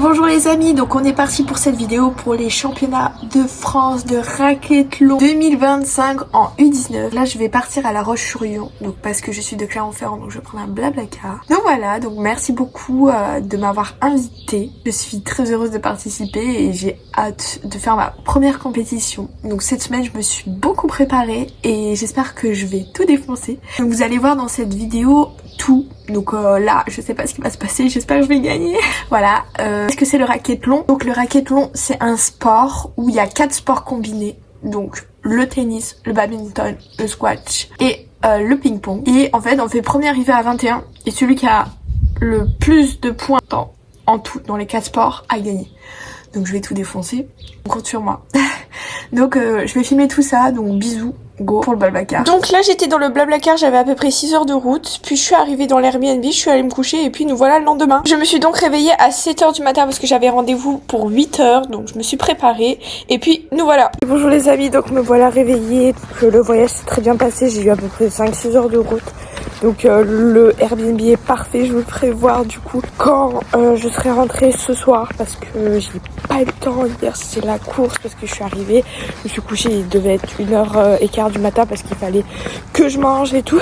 Bonjour les amis, donc on est parti pour cette vidéo pour les championnats de France de racquethlon 2025 en U19. Là je vais partir à La Roche-sur-Yon, donc parce que je suis de Clermont-Ferrand, donc je vais prendre un Blablacar. Donc voilà, donc merci beaucoup de m'avoir invitée. Je suis très heureuse de participer et j'ai hâte de faire ma première compétition. Donc cette semaine je me suis beaucoup préparée et j'espère que je vais tout défoncer. Donc vous allez voir dans cette vidéo tout. Donc là, je sais pas ce qui va se passer, j'espère que je vais gagner. Voilà, qu'est-ce que c'est le racquethlon? Donc le racquethlon, c'est un sport où il y a 4 sports combinés. Donc le tennis, le badminton, le squash et le ping-pong. Et en fait, on fait premier arrivé à 21 et celui qui a le plus de points en tout dans les 4 sports a gagné. Donc je vais tout défoncer, on compte sur moi. Donc je vais filmer tout ça, donc bisous. Go pour le Blablacar. Donc là j'étais dans le Blablacar, j'avais à peu près 6 heures de route, puis je suis arrivée dans l'Airbnb, je suis allée me coucher et puis nous voilà le lendemain. Je me suis donc réveillée à 7 heures du matin parce que j'avais rendez-vous pour 8 heures, donc je me suis préparée et puis nous voilà. Bonjour les amis, donc me voilà réveillée, donc, le voyage s'est très bien passé, j'ai eu à peu près 5-6 heures de route. Donc le Airbnb est parfait, je vous le ferai voir du coup quand je serai rentrée ce soir parce que j'ai pas eu le temps. Hier c'est la course parce que je suis arrivée, je me suis couchée, il devait être 1h15 du matin parce qu'il fallait que je mange et tout.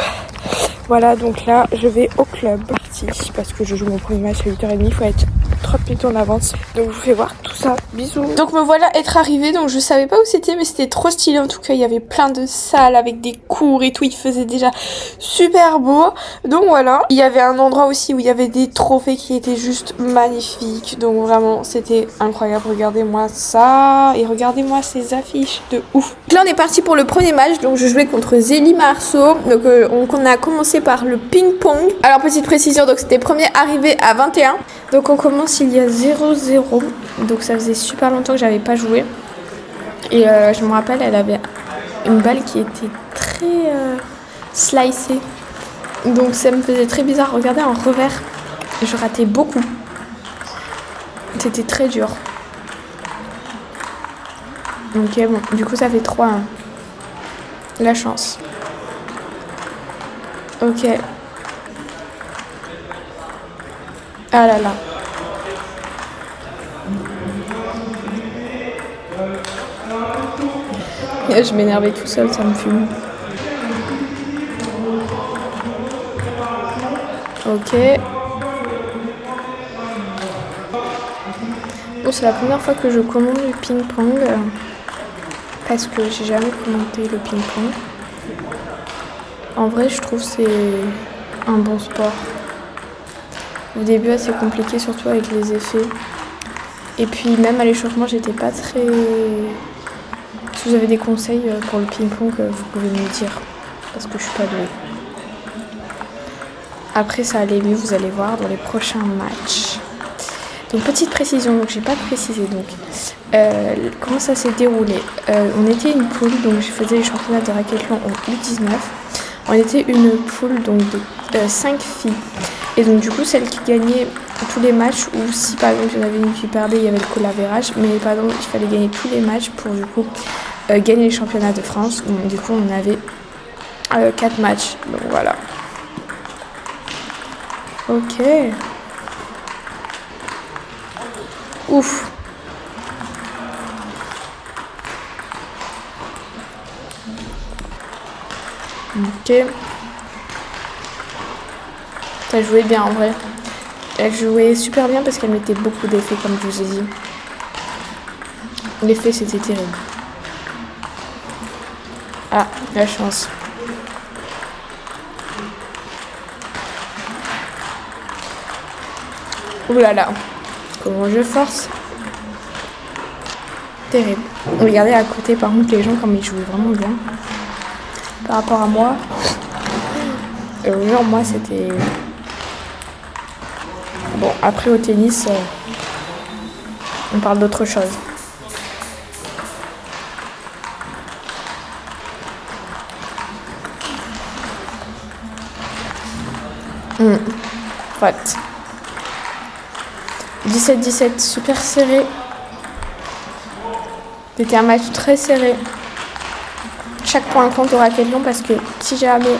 Voilà, donc là je vais au club parti parce que je joue mon premier match à 8h30, il faut être 30 minutes en avance. Donc je vous fais voir tout ça, bisous. Donc me voilà être arrivée, donc je savais pas où c'était mais c'était trop stylé en tout cas, il y avait plein de salles avec des cours et tout, il faisait déjà super beau. Donc voilà, il y avait un endroit aussi où il y avait des trophées qui étaient juste magnifiques, donc vraiment c'était incroyable. Regardez-moi ça et regardez-moi ces affiches de ouf. Donc là on est parti pour le premier match, donc je jouais contre Zélie Marceau. Donc on a commencé par le ping-pong. Alors petite précision, donc c'était premier arrivé à 21. Donc on commence il y a 0-0, donc ça faisait super longtemps que j'avais pas joué. Et je me rappelle, elle avait une balle qui était très slicée. Donc ça me faisait très bizarre. Regardez en revers, je ratais beaucoup. C'était très dur. Ok, bon, du coup ça fait 3-1. La chance. Ok. Ah là là. Et je m'énervais tout seul, ça me fume. Ok. Bon, c'est la première fois que je commande du ping-pong. Parce que j'ai jamais commenté le ping-pong. En vrai, je trouve que c'est un bon sport. Au début, assez compliqué, surtout avec les effets. Et puis, même à l'échauffement, j'étais pas très... Si vous avez des conseils pour le ping-pong, vous pouvez me le dire. Parce que je suis pas douée. Après, ça allait mieux, vous allez voir dans les prochains matchs. Donc, petite précision, donc j'ai pas précisé. Donc, comment ça s'est déroulé? On était une poule, donc je faisais les championnats de racquethlon en U19. On était une poule donc de 5 filles. Et donc du coup, celle qui gagnait tous les matchs, ou si par exemple il y en avait une qui perdait, il y avait le collavération. Mais par exemple, il fallait gagner tous les matchs pour du coup gagner les championnats de France. Donc, du coup, on avait 4 matchs. Donc voilà. Ok. Ouf. Ok. Ça jouait bien en vrai. Elle jouait super bien parce qu'elle mettait beaucoup d'effets comme je vous ai dit. L'effet c'était terrible. Ah, la chance. Ouh là là. Comment je force. Terrible. Regardez à côté par contre les gens comme ils jouaient vraiment bien. Par rapport à moi. Genre moi c'était... Bon après au tennis on parle d'autre chose. What? 17-17, super serré. C'était un match très serré. Chaque point compte au racquethlon parce que si jamais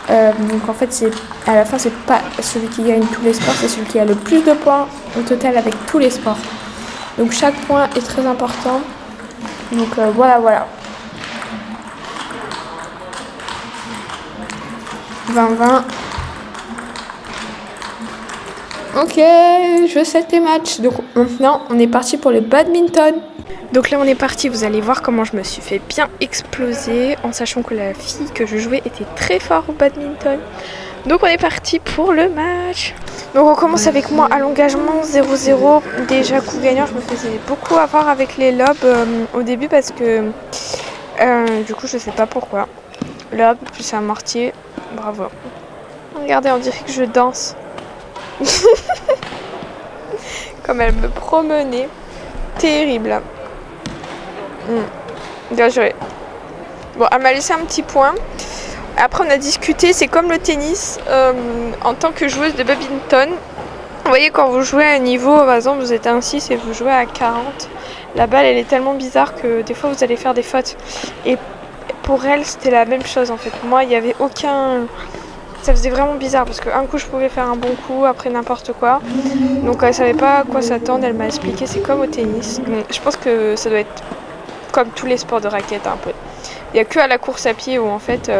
Donc en fait, à la fin, c'est pas celui qui gagne tous les sports, c'est celui qui a le plus de points au total avec tous les sports. Donc chaque point est très important. Donc voilà. 20-20. Ok, je sais tes matchs. Donc maintenant, on est parti pour le badminton. Donc là, on est parti. Vous allez voir comment je me suis fait bien exploser en sachant que la fille que je jouais était très fort au badminton. Donc on est parti pour le match. Donc on commence avec moi à l'engagement 0-0. Déjà coup gagnant, je me faisais beaucoup avoir avec les lobes au début parce que du coup je sais pas pourquoi. Lob plus un mortier, bravo. Regardez, on dirait que je danse. Comme elle me promenait. Terrible. Bien joué. Bon, elle m'a laissé un petit point. Après, on a discuté, c'est comme le tennis. En tant que joueuse de badminton, vous voyez, quand vous jouez à un niveau, par exemple, vous êtes à un 6 et vous jouez à 40, la balle, elle est tellement bizarre que des fois, vous allez faire des fautes. Et pour elle, c'était la même chose, en fait. Moi, il n'y avait aucun... Ça faisait vraiment bizarre parce qu'un coup je pouvais faire un bon coup, après n'importe quoi. Donc elle savait pas à quoi s'attendre, elle m'a expliqué, c'est comme au tennis. Donc, je pense que ça doit être comme tous les sports de raquette un peu. Il n'y a que à la course à pied où en fait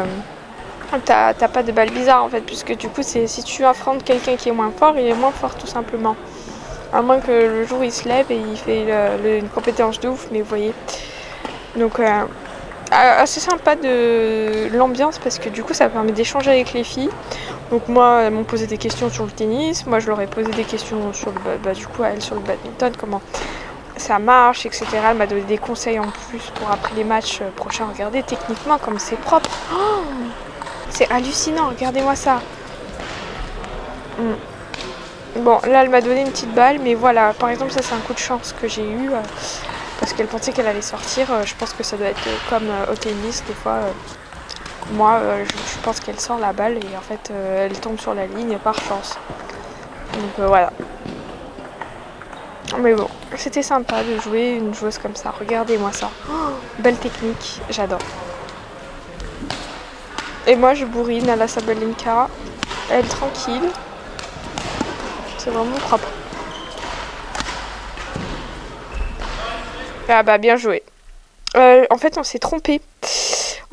t'as pas de balle bizarre en fait, puisque du coup si tu affrontes quelqu'un qui est moins fort, il est moins fort tout simplement. À moins que le jour il se lève et il fait une compétence de ouf, mais vous voyez. Donc assez sympa de l'ambiance parce que du coup ça permet d'échanger avec les filles. Donc moi elles m'ont posé des questions sur le tennis, moi je leur ai posé des questions sur le du coup à elles sur le badminton, comment ça marche, etc. Elle m'a donné des conseils en plus pour après les matchs prochains. Regardez techniquement comme c'est propre. Oh, c'est hallucinant, regardez-moi ça. Bon là elle m'a donné une petite balle, mais voilà, par exemple ça c'est un coup de chance que j'ai eu. Parce qu'elle pensait qu'elle allait sortir. Je pense que ça doit être comme au tennis, des fois. Moi, je pense qu'elle sort la balle et en fait, elle tombe sur la ligne par chance. Donc voilà. Mais bon, c'était sympa de jouer une joueuse comme ça. Regardez-moi ça. Oh, belle technique, j'adore. Et moi, je bourrine à la Sabalenka. Elle est tranquille. C'est vraiment propre. Ah bah bien joué. En fait on s'est trompé.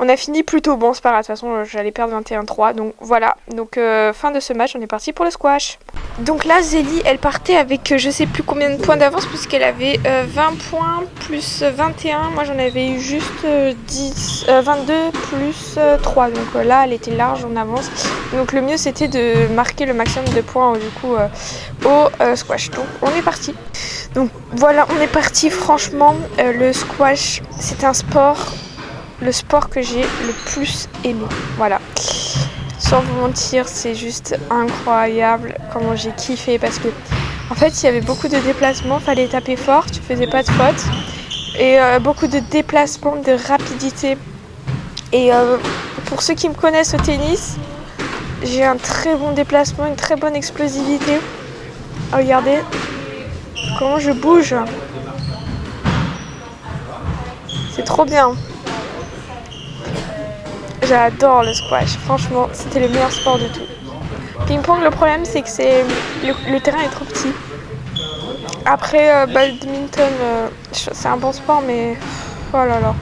On a fini plutôt bon, c'est pas grave, de toute façon j'allais perdre 21-3. Donc voilà, donc fin de ce match, on est parti pour le squash. Donc là Zélie elle partait avec je sais plus combien de points d'avance puisqu'elle avait 20 points plus 21. Moi j'en avais eu juste 22 plus 3. Donc là elle était large en avance. Donc le mieux c'était de marquer le maximum de points du coup au squash. Donc on est parti. Donc voilà, on est parti. Franchement, le squash, c'est un sport, le sport que j'ai le plus aimé. Voilà. Sans vous mentir, c'est juste incroyable comment j'ai kiffé parce que, en fait, il y avait beaucoup de déplacements, fallait taper fort, tu faisais pas de faute. Et beaucoup de déplacements, de rapidité. Et pour ceux qui me connaissent au tennis, j'ai un très bon déplacement, une très bonne explosivité. Regardez. Comment je bouge. C'est trop bien. J'adore le squash. Franchement, c'était le meilleur sport de tout. Ping-pong, le problème, c'est que le terrain est trop petit. Après, badminton, c'est un bon sport, mais... Oh là là.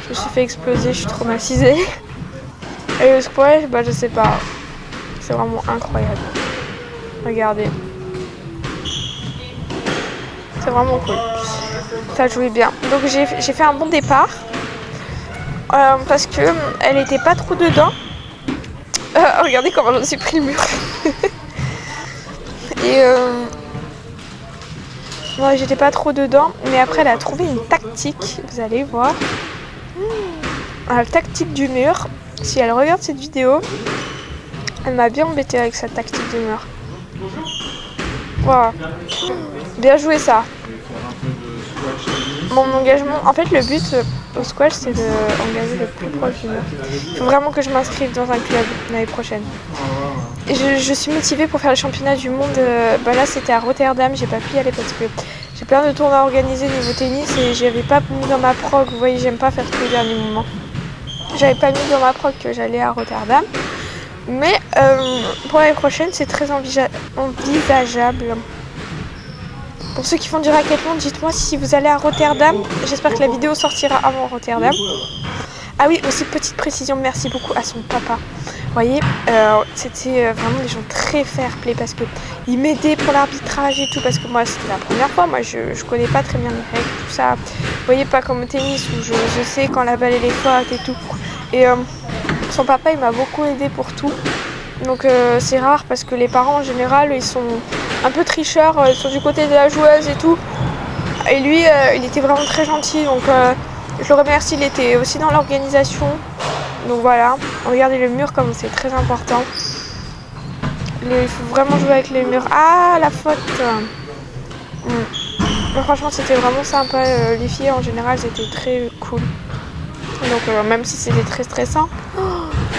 Je me suis fait exploser, je suis traumatisée. Et le squash, bah je sais pas. C'est vraiment incroyable. Regardez. C'est vraiment cool. Ça jouait bien. Donc j'ai fait un bon départ. Parce que elle était pas trop dedans. Regardez comment j'en suis pris le mur. Et ouais, j'étais pas trop dedans. Mais après elle a trouvé une tactique. Vous allez voir. La tactique du mur. Si elle regarde cette vidéo, elle m'a bien embêtée avec sa tactique du mur. Voilà. Bien joué ça. Mon engagement, en fait le but au squash c'est d'engager le plus proche du mur. Il faut vraiment que je m'inscrive dans un club l'année prochaine. Et je suis motivée pour faire les championnats du monde. Là c'était à Rotterdam, j'ai pas pu y aller parce que j'ai plein de tournois organisés niveau tennis et j'avais pas mis dans ma prog. Vous voyez, j'aime pas faire tout au dernier moment. J'avais pas mis dans ma prog que j'allais à Rotterdam. Mais pour l'année prochaine, c'est très envisageable. Pour ceux qui font du racquetball, dites-moi si vous allez à Rotterdam. J'espère que la vidéo sortira avant Rotterdam. Ah oui, aussi petite précision, merci beaucoup à son papa. Vous voyez, c'était vraiment des gens très fair-play parce qu'ils m'aidaient pour l'arbitrage et tout. Parce que moi, c'était la première fois. Moi, je connais pas très bien les règles, tout ça. Vous voyez, pas comme au tennis où je sais quand la balle elle est forte et tout. Et son papa, il m'a beaucoup aidé pour tout. Donc c'est rare parce que les parents en général, ils sont un peu tricheurs, ils sont du côté de la joueuse et tout. Et lui, il était vraiment très gentil. Donc je le remercie, il était aussi dans l'organisation. Donc voilà, regardez le mur comme c'est très important. Il faut vraiment jouer avec les murs. Ah, la faute. Mais franchement, c'était vraiment sympa. Les filles en général, c'était très cool. Donc même si c'était très stressant.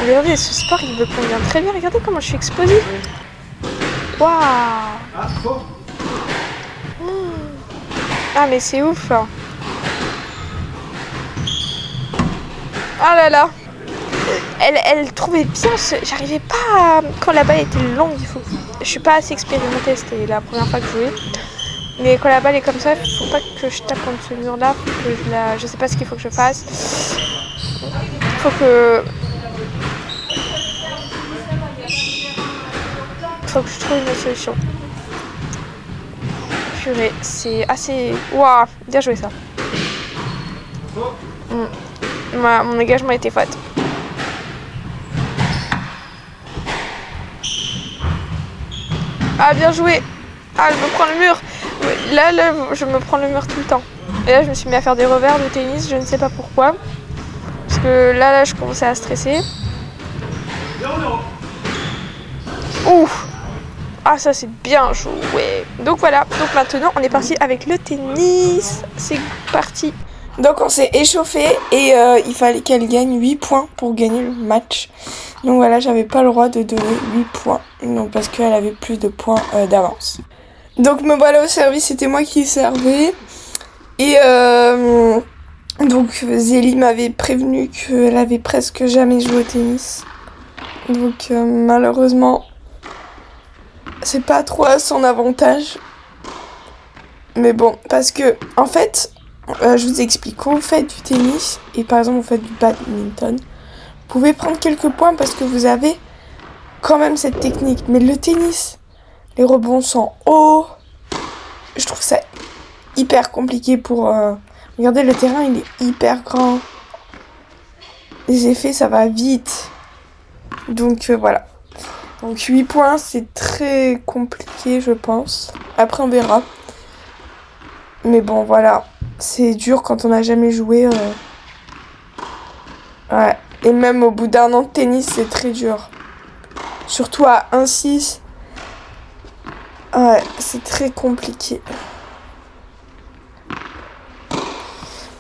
Regardez, ce sport, il me convient très bien. Regardez comment je suis exposée. Waouh. Ah, mais c'est ouf. Ah là là. Elle trouvait bien. J'arrivais pas. Quand la balle était longue, je suis pas assez expérimentée. C'était la première fois que je jouais. Mais quand la balle est comme ça, il faut pas que je tape contre ce mur-là. Je sais pas ce qu'il faut que je fasse. Il faut que je trouve une solution. Purée, c'est assez... Waouh, bien joué ça. Mon engagement était fat. Ah, bien joué. Ah, je me prends le mur. Là, je me prends le mur tout le temps. Et là, je me suis mis à faire des revers de tennis, je ne sais pas pourquoi. Parce que là, je commençais à stresser. Ouf. Ah, ça c'est bien joué. Donc voilà, donc maintenant on est parti avec le tennis. C'est parti. Donc on s'est échauffé et il fallait qu'elle gagne 8 points pour gagner le match. Donc voilà, j'avais pas le droit de donner 8 points. Donc parce qu'elle avait plus de points d'avance. Donc me voilà au service, c'était moi qui servais. Et donc Zélie m'avait prévenu qu'elle avait presque jamais joué au tennis. Donc malheureusement... c'est pas trop à son avantage. Mais bon, parce que, en fait, je vous explique. Quand vous faites du tennis, et par exemple vous faites du badminton, vous pouvez prendre quelques points parce que vous avez quand même cette technique. Mais le tennis, les rebonds sont hauts. Je trouve ça hyper compliqué pour... Regardez, le terrain, il est hyper grand. Les effets, ça va vite. Donc, voilà. Donc 8 points, c'est très compliqué, je pense. Après, on verra. Mais bon, voilà. C'est dur quand on n'a jamais joué. Ouais. Et même au bout d'un an de tennis, c'est très dur. Surtout à 1-6. Ouais, c'est très compliqué.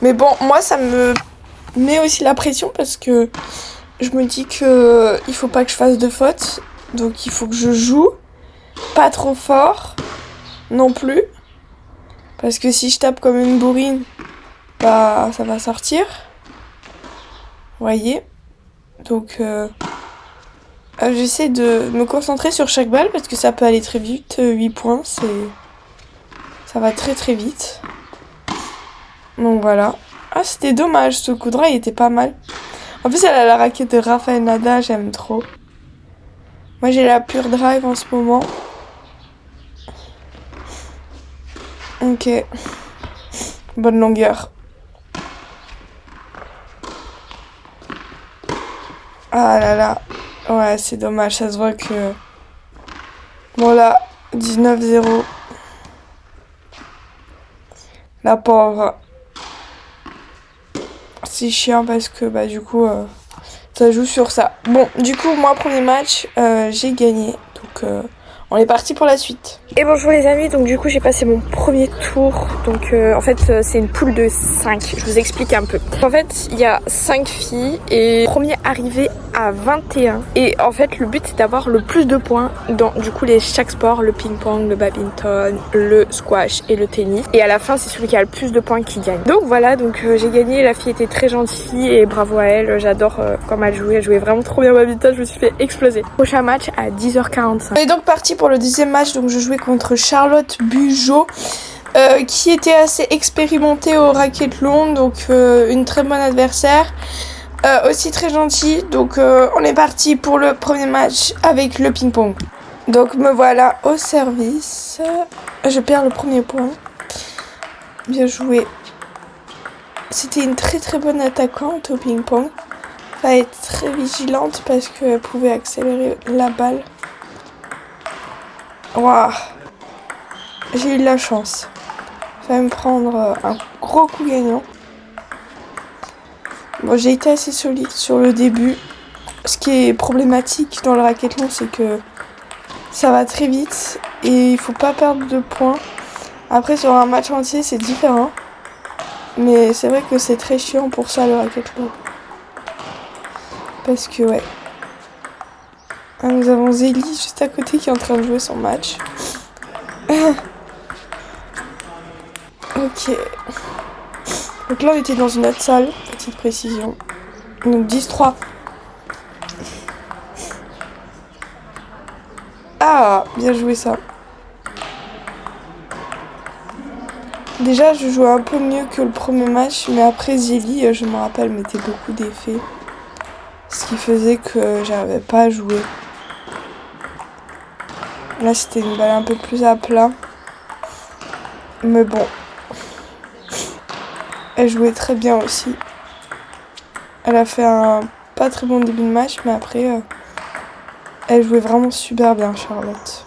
Mais bon, moi, ça me met aussi la pression parce que je me dis que il faut pas que je fasse de fautes. Donc il faut que je joue pas trop fort non plus. Parce que si je tape comme une bourrine, bah ça va sortir. Vous voyez. Donc j'essaie de me concentrer sur chaque balle parce que ça peut aller très vite. 8 points, ça va très très vite. Donc voilà. Ah, c'était dommage, ce coup de droit il était pas mal. En plus elle a la raquette de Rafael Nadal, j'aime trop. Moi j'ai la Pure Drive en ce moment. Ok. Bonne longueur. Ah là là. Ouais, c'est dommage, ça se voit que... Bon là, 19-0. La pauvre. C'est chiant parce que bah du coup... ça joue sur ça. Bon, du coup, moi, premier match, j'ai gagné. Donc, on est parti pour la suite. Et bonjour les amis, donc du coup, j'ai passé mon premier tour. Donc, en fait, c'est une poule de 5. Je vous explique un peu. En fait, il y a 5 filles et le premier arrivé à 21. Et en fait, le but c'est d'avoir le plus de points dans du coup chaque sport, le ping-pong, le badminton, le squash et le tennis. Et à la fin, c'est celui qui a le plus de points qui gagne. Donc voilà, donc j'ai gagné. La fille était très gentille et bravo à elle. J'adore comment elle jouait. Elle jouait vraiment trop bien au badminton. Je me suis fait exploser. Prochain match à 10h45. On est donc parti pour le deuxième match. Donc je jouais contre Charlotte Bugeaud. Qui était assez expérimentée au racquetball, donc une très bonne adversaire, aussi très gentille. Donc on est parti pour le premier match avec le ping-pong. Donc me voilà au service. Je perds le premier point. Bien joué. C'était une très très bonne attaquante au ping-pong. Fallait être très vigilante parce qu'elle pouvait accélérer la balle. Waouh, j'ai eu de la chance. Va me prendre un gros coup gagnant. Bon, j'ai été assez solide sur le début. Ce qui est problématique dans le racquetball, c'est que ça va très vite et il faut pas perdre de points. Après, sur un match entier, c'est différent. Mais c'est vrai que c'est très chiant pour ça, le racquetball. Parce que, ouais. Ah, nous avons Zélie juste à côté qui est en train de jouer son match. Ok. Donc là on était dans une autre salle, petite précision. Donc 10-3. Ah, bien joué ça. Déjà je jouais un peu mieux que le premier match, mais après Zélie, je me rappelle, mettait beaucoup d'effets. Ce qui faisait que j'arrivais pas à jouer. Là c'était une balle un peu plus à plat. Mais bon. Elle jouait très bien aussi. Elle a fait un pas très bon début de match, mais après, elle jouait vraiment super bien, Charlotte.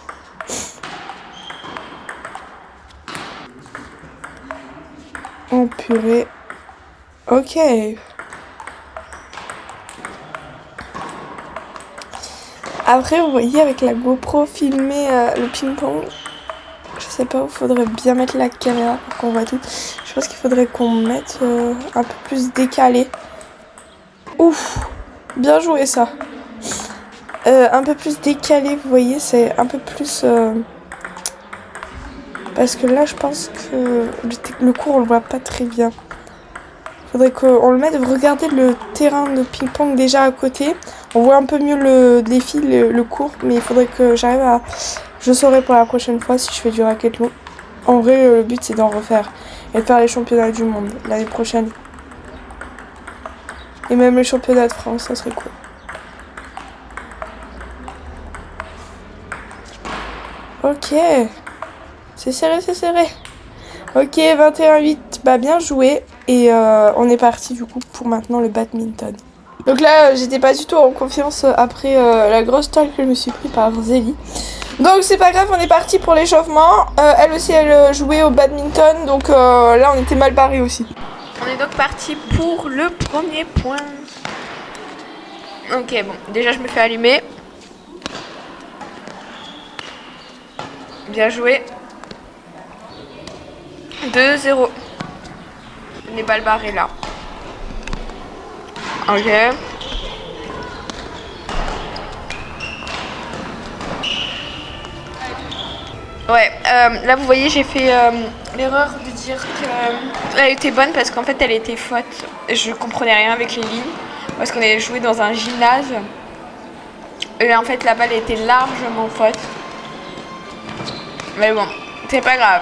Oh purée. Ok. Après, vous voyez, avec la GoPro filmer le ping-pong, je sais pas où faudrait bien mettre la caméra pour qu'on voit tout. Je pense qu'il faudrait qu'on mette un peu plus décalé. Ouf, bien joué ça. Un peu plus décalé, vous voyez, c'est un peu plus... Parce que là, je pense que le cours, on le voit pas très bien. Faudrait qu'on le mette. Regardez le terrain de ping-pong déjà à côté. On voit un peu mieux le défi, le cours, mais il faudrait que j'arrive à... Je saurai pour la prochaine fois si je fais du racquetball. En vrai, le but, c'est d'en refaire. Et de faire les championnats du monde l'année prochaine. Et même les championnats de France, ça serait cool. Ok. C'est serré, c'est serré. Ok, 21-8. Bah, bien joué. Et on est parti du coup pour maintenant le badminton. Donc là, j'étais pas du tout en confiance après la grosse talle que je me suis pris par Zélie. Donc c'est pas grave, on est parti pour l'échauffement. Elle aussi, elle jouait au badminton. Donc là, on était mal barrés aussi. On est donc parti pour le premier point. Ok, bon, déjà je me fais allumer. Bien joué. 2-0. Les balles barrées là. Ok. Ouais, là vous voyez, j'ai fait l'erreur de dire qu'elle était bonne parce qu'en fait elle était faute. Je comprenais rien avec les lignes parce qu'on avait joué dans un gymnase. Et en fait la balle était largement faute. Mais bon, c'est pas grave.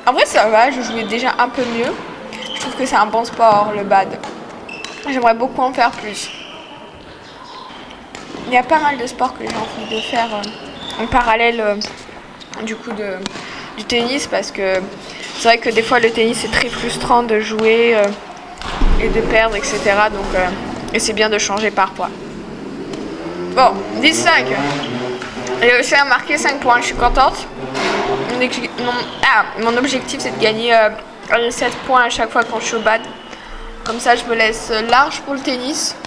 En vrai ça va, je jouais déjà un peu mieux. Je trouve que c'est un bon sport le bad. J'aimerais beaucoup en faire plus. Il y a pas mal de sports que j'ai envie de faire en parallèle du coup du tennis parce que c'est vrai que des fois le tennis c'est très frustrant de jouer et de perdre etc. Donc et c'est bien de changer parfois. Bon, 10-5. J'ai réussi à marquer 5 points, je suis contente. Mon objectif c'est de gagner 7 points à chaque fois quand je suis au bad. Comme ça je me laisse large pour le tennis.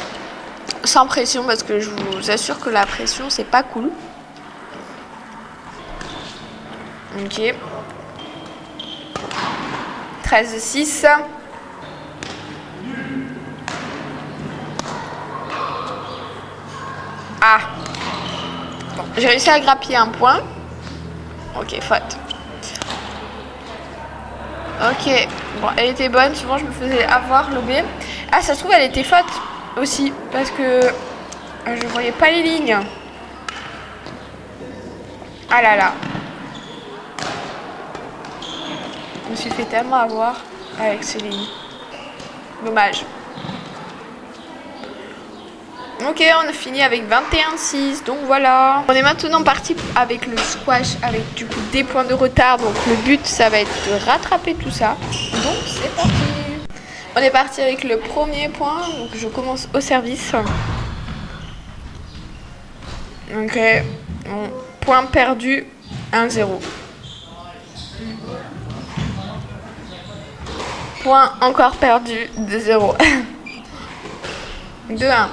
Sans pression parce que je vous assure que la pression c'est pas cool. Ok. 13-6. Ah. Bon, j'ai réussi à grappiller un point. Ok, faute. Ok, bon, elle était bonne. Souvent, je me faisais avoir, lober. Ah, ça se trouve, elle était faute aussi. Parce que je voyais pas les lignes. Ah là là. Je me suis fait tellement avoir avec ces lignes. Dommage. Ok, on a fini avec 21-6, donc voilà. On est maintenant parti avec le squash, avec du coup des points de retard. Donc le but, ça va être de rattraper tout ça. Donc c'est parti. On est parti avec le premier point, donc je commence au service. Ok, bon, point perdu, 1-0. Point encore perdu, 2-0. 2-1.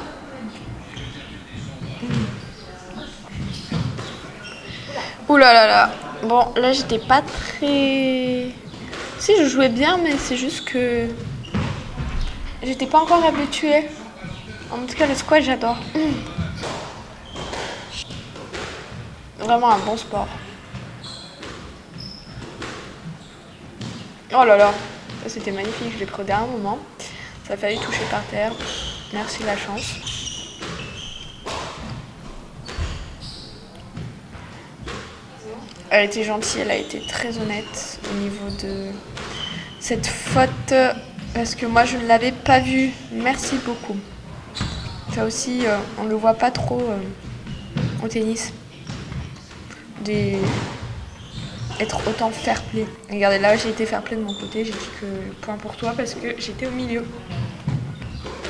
Ouh là là là. Bon, là j'étais pas très... Si, je jouais bien, mais c'est juste que... J'étais pas encore habituée. En tout cas, le squash, j'adore. Vraiment un bon sport. Oh là là. Ça, c'était magnifique. Je l'ai pris au dernier moment. Ça a fallu toucher par terre. Merci la chance. Elle était gentille, elle a été très honnête au niveau de cette faute parce que moi je ne l'avais pas vue. Merci beaucoup. Ça aussi, on ne le voit pas trop au tennis. Être autant fair play. Regardez, là j'ai été fair play de mon côté, j'ai dit que point pour toi parce que j'étais au milieu.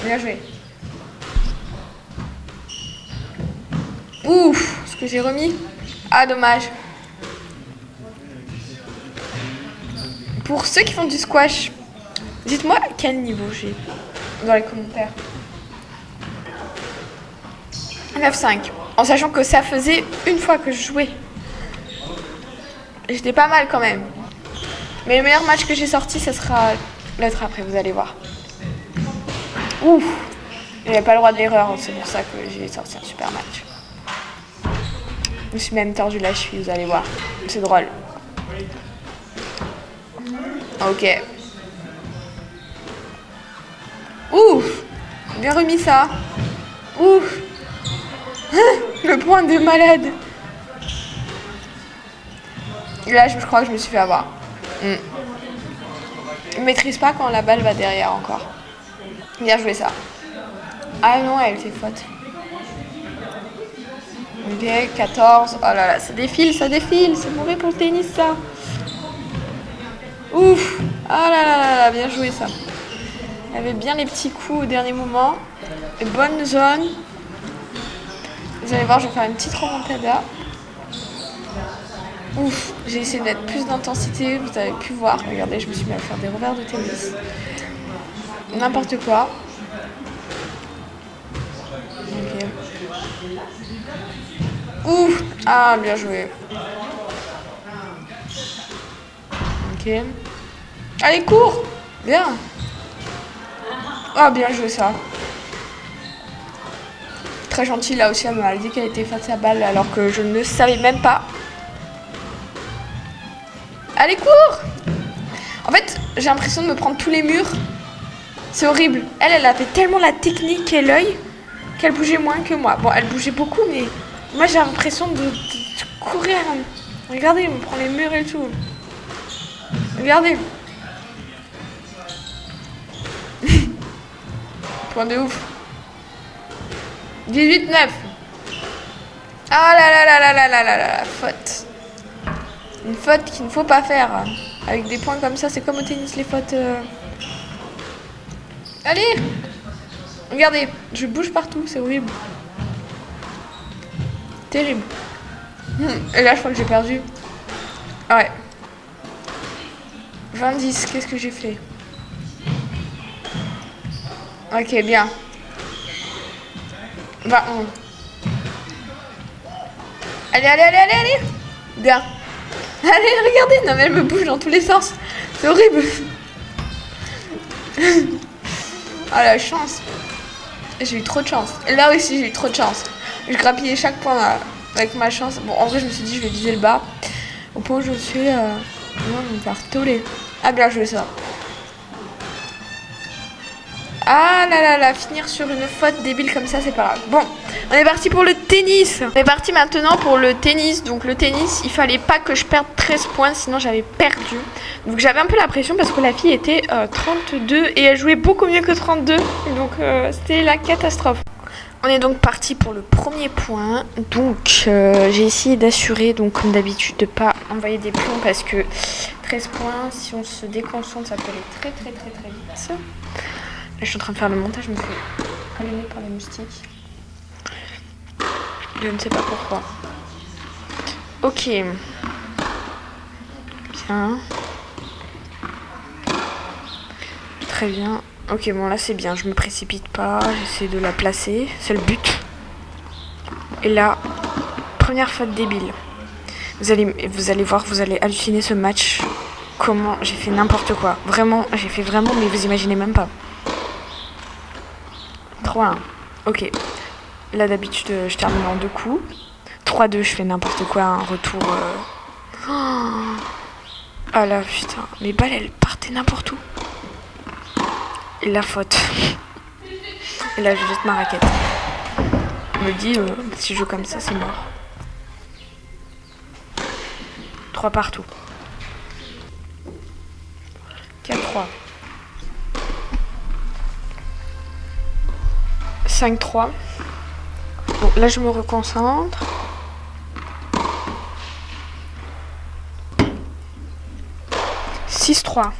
Bien joué. Ouf, ce que j'ai remis. Ah, dommage. Pour ceux qui font du squash, dites-moi quel niveau j'ai dans les commentaires. 9-5. En sachant que ça faisait une fois que je jouais. J'étais pas mal quand même. Mais le meilleur match que j'ai sorti, ce sera l'autre après, vous allez voir. Ouf. Il n'y avait pas le droit de l'erreur, c'est pour ça que j'ai sorti un super match. Je me suis même tordu la cheville, vous allez voir. C'est drôle. Ok. Ouf. Bien remis ça. Ouf. Le point de malade. Là, je crois que je me suis fait avoir. Je maîtrise pas quand la balle va derrière encore. Bien joué ça. Ah non, elle était faute. Ok, 14. Oh là là, ça défile. C'est mauvais pour le tennis ça. Ouf. Ah là là là là, bien joué ça. Il y avait bien les petits coups au dernier moment. Et bonne zone. Vous allez voir, je vais faire une petite remontada. Ouf, j'ai essayé de mettre plus d'intensité, vous avez pu voir. Regardez, je me suis mis à faire des revers de tennis. N'importe quoi. Ok. Ouf. Ah, bien joué. Ok. Allez, cours. Bien. Ah, bien joué ça. Très gentille, là aussi, elle m'a dit qu'elle était face à balle alors que je ne savais même pas. Allez, cours. En fait, j'ai l'impression de me prendre tous les murs. C'est horrible. Elle avait tellement la technique et l'œil qu'elle bougeait moins que moi. Bon, elle bougeait beaucoup, mais moi, j'ai l'impression de courir. Regardez, elle me prend les murs et tout. Regardez. Point de ouf. 18-9. Ah là là là là là là là là, faute. Une faute qu'il ne faut pas faire. Avec des points comme ça, c'est comme au tennis, les fautes. Allez. Regardez, je bouge partout, c'est horrible. Terrible. Et là, je crois que j'ai perdu. Ouais. 20-10, qu'est-ce que j'ai fait? Ok, bien. 21. Allez, allez, allez, allez, allez. Bien. Allez, regardez. Non, mais elle me bouge dans tous les sens. C'est horrible. Oh, la chance. J'ai eu trop de chance. Et là aussi, j'ai eu trop de chance. Je grappillais chaque point là, avec ma chance. Bon, en vrai, je me suis dit, je vais viser le bas. Au point où je suis, non, on va me faire toller. Ah, bien joué ça. Ah là là là, finir sur une faute débile comme ça, c'est pas grave. Bon, on est parti pour le tennis. On est parti maintenant pour le tennis. Donc le tennis, il fallait pas que je perde 13 points, sinon j'avais perdu. Donc j'avais un peu la pression parce que la fille était 32 et elle jouait beaucoup mieux que 32. Donc c'était la catastrophe. On est donc parti pour le premier point. Donc j'ai essayé d'assurer, donc comme d'habitude, de pas envoyer des plombs parce que 13 points, si on se déconcentre, ça peut aller très très très très vite. Là, je suis en train de faire le montage, je me fais allumer par les moustiques. Je ne sais pas pourquoi. Ok. Bien. Très bien. Ok, bon là c'est bien, je me précipite pas, j'essaie de la placer, c'est le but. Et là, première faute débile. Vous allez voir, vous allez halluciner ce match. Comment j'ai fait n'importe quoi. Vraiment, j'ai fait vraiment, mais vous imaginez même pas. 3-1. Ok. Là d'habitude je termine en 2 coups. 3-2, je fais n'importe quoi, un retour. Ah là putain, mes balles elles partaient n'importe où. Et la faute. Et là je jette ma raquette. On me dit si je joue comme ça c'est mort. 3 partout. 4-3. 5-3. Bon, là je me reconcentre. 6-3.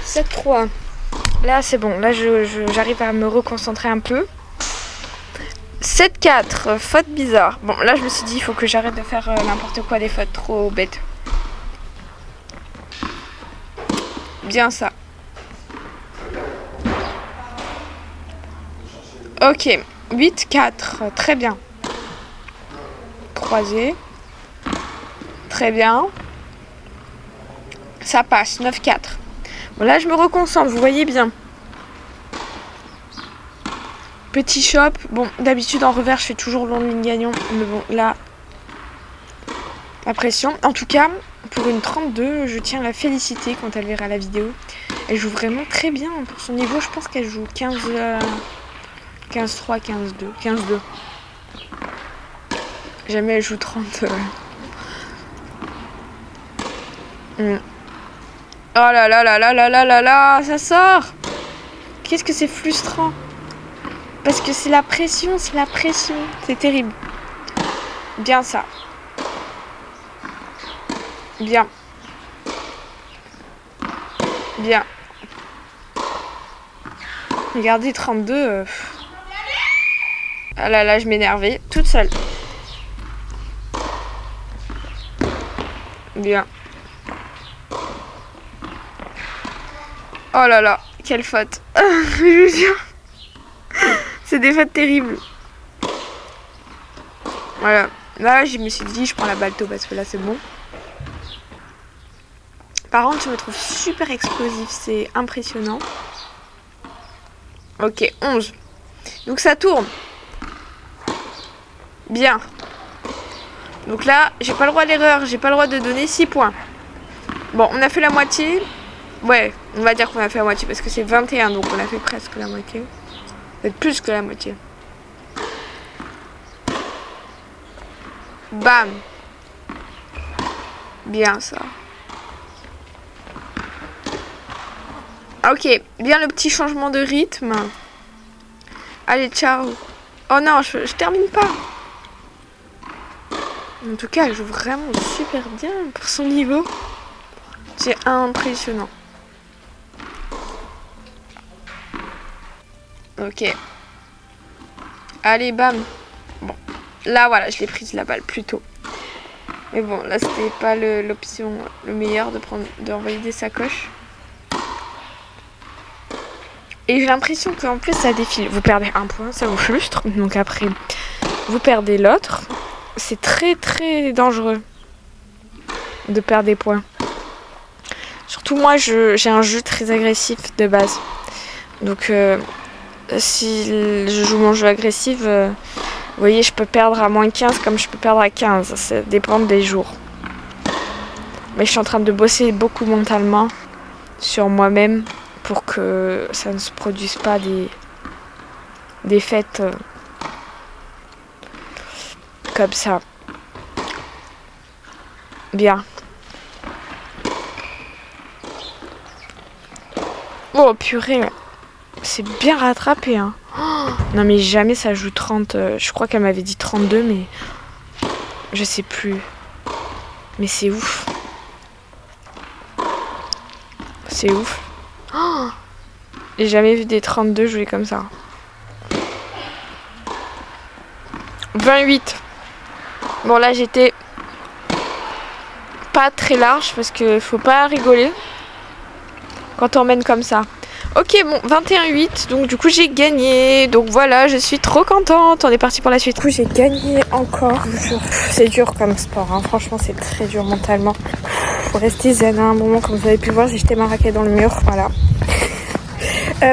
7-3. Là c'est bon, là j'arrive à me reconcentrer un peu. 7-4, faute bizarre. Bon, là je me suis dit, il faut que j'arrête de faire n'importe quoi, des fautes trop bêtes. Bien ça. Ok, 8-4, très bien. Croisé. Très bien. Ça passe, 9-4. Bon, là je me reconcentre, vous voyez bien. Petit shop. Bon, d'habitude en revers je fais toujours long de ligne gagnant. Mais bon, là, la pression. En tout cas, pour une 32, je tiens à la féliciter quand elle verra la vidéo. Elle joue vraiment très bien pour son niveau. Je pense qu'elle joue 15-3, 15-2. 15-2. Jamais elle joue 30. Oh là là là là là là là là, ça sort. Qu'est-ce que c'est frustrant. Parce que c'est la pression, c'est la pression. C'est terrible. Bien ça. Bien. Bien. Regardez, 32. Ah là là, je m'énervais. Toute seule. Bien. Oh là là, quelle faute. Je vous jure. C'est des fautes terribles. Voilà. Là, je me suis dit, je prends la balle tôt parce que là, c'est bon. Par contre, je me trouve super explosif. C'est impressionnant. Ok, 11. Donc, ça tourne. Bien. Donc là, j'ai pas le droit à l'erreur. J'ai pas le droit de donner 6 points. Bon, on a fait la moitié. Ouais, on va dire qu'on a fait la moitié parce que c'est 21. Donc, on a fait presque la moitié. Peut-être plus que la moitié. Bam. Bien ça. Ok, bien le petit changement de rythme. Allez, ciao. Oh non, je termine pas. En tout cas, elle joue vraiment super bien pour son niveau. C'est impressionnant. Ok. Allez, bam. Bon. Là, voilà, je l'ai prise la balle plus tôt. Mais bon, là, c'était pas l'option le meilleur d'envoyer des sacoches. Et j'ai l'impression qu'en plus, ça défile. Vous perdez un point, ça vous frustre. Donc après, vous perdez l'autre. C'est très, très dangereux de perdre des points. Surtout moi, j'ai un jeu très agressif de base. Donc, si je joue mon jeu agressif, vous voyez, je peux perdre à moins 15 comme je peux perdre à 15. Ça dépend des jours. Mais je suis en train de bosser beaucoup mentalement sur moi-même pour que ça ne se produise pas des défaites comme ça. Bien. Oh purée, c'est bien rattrapé, hein. Oh, non mais jamais ça joue 30. Je crois qu'elle m'avait dit 32, mais je sais plus. Mais c'est ouf. C'est ouf. Oh, j'ai jamais vu des 32 jouer comme ça. 28. Bon là j'étais pas très large parce que faut pas rigoler quand on mène comme ça. Ok, bon, 21-8, donc du coup j'ai gagné. Donc voilà, je suis trop contente. On est parti pour la suite. Du coup j'ai gagné encore. C'est dur comme sport, hein. Franchement c'est très dur mentalement. Faut rester zen à un moment, comme vous avez pu voir, j'ai jeté ma raquette dans le mur, voilà.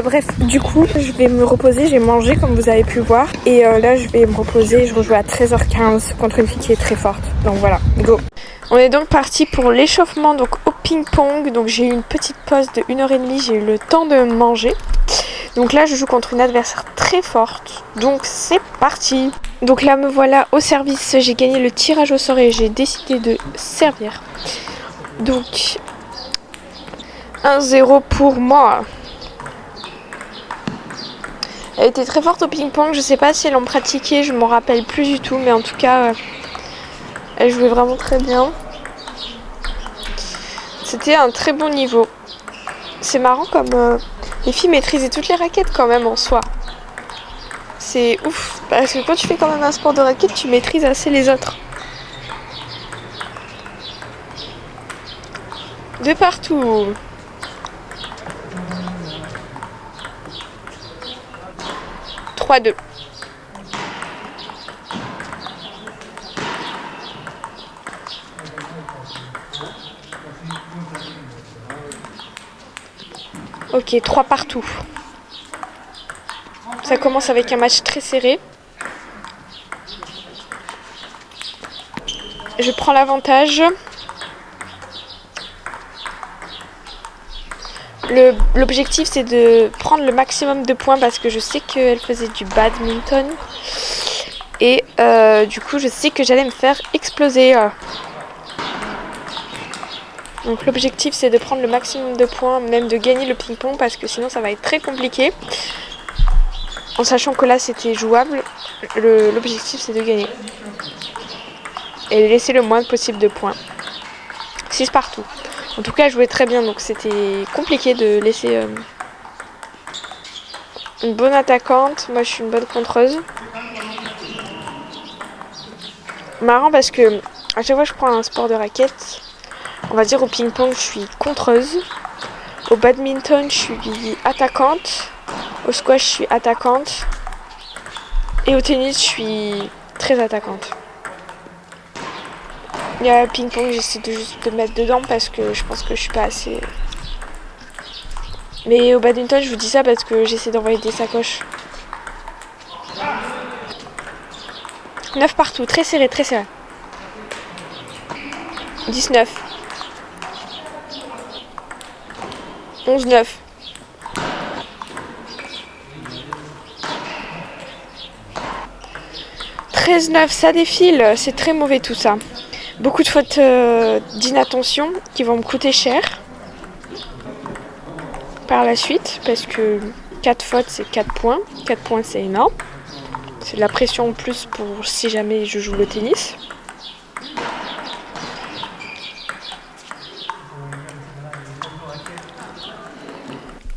Bref, du coup, je vais me reposer, j'ai mangé comme vous avez pu voir. Et là, je vais me reposer, je rejoue à 13h15 contre une fille qui est très forte. Donc voilà, go. On est donc parti pour l'échauffement, donc au ping-pong. Donc j'ai eu une petite pause de 1h30, j'ai eu le temps de manger. Donc là, je joue contre une adversaire très forte. Donc c'est parti. Donc là, me voilà au service. J'ai gagné le tirage au sort et j'ai décidé de servir. Donc 1-0 pour moi. Elle était très forte au ping-pong, je sais pas si elles l'ont pratiqué, je m'en rappelle plus du tout, mais en tout cas, elle jouait vraiment très bien. C'était un très bon niveau. C'est marrant comme les filles maîtrisaient toutes les raquettes quand même en soi. C'est ouf, parce que quand tu fais quand même un sport de raquette, tu maîtrises assez les autres. De partout. -2. Ok, 3 partout. Ça commence avec un match très serré. Je prends l'avantage. L'objectif c'est de prendre le maximum de points parce que je sais qu'elle faisait du badminton. Et du coup je sais que j'allais me faire exploser. Donc l'objectif c'est de prendre le maximum de points, même de gagner le ping-pong parce que sinon ça va être très compliqué. En sachant que là c'était jouable, l'objectif c'est de gagner. Et laisser le moins possible de points. 6 partout. En tout cas, elle jouait très bien, donc c'était compliqué de laisser une bonne attaquante. Moi, je suis une bonne contreuse. Marrant parce que à chaque fois que je prends un sport de raquette, on va dire au ping-pong, je suis contreuse. Au badminton, je suis attaquante. Au squash, je suis attaquante. Et au tennis, je suis très attaquante. Il y a le ping-pong, j'essaie de juste de mettre dedans parce que je pense que je suis pas assez... Mais au badminton, je vous dis ça parce que j'essaie d'envoyer des sacoches. 9 partout, très serré, très serré. 19. 11-9. 13-9, ça défile, c'est très mauvais tout ça. Beaucoup de fautes d'inattention qui vont me coûter cher par la suite parce que 4 fautes c'est 4 points. 4 points c'est énorme. C'est de la pression en plus pour si jamais je joue le tennis.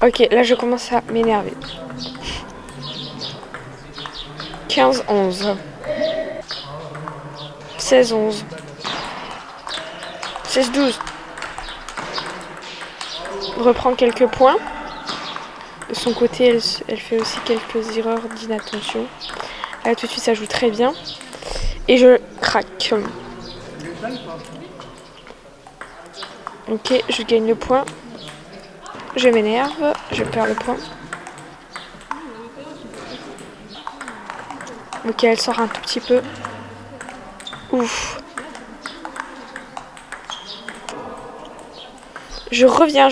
Ok, là je commence à m'énerver. 15-11. 16-11. 16-12. Reprend quelques points. De son côté, elle fait aussi quelques erreurs d'inattention. Là, tout de suite, ça joue très bien. Et je craque. Ok, je gagne le point. Je m'énerve. Je perds le point. Ok, elle sort un tout petit peu. Ouf. Je reviens.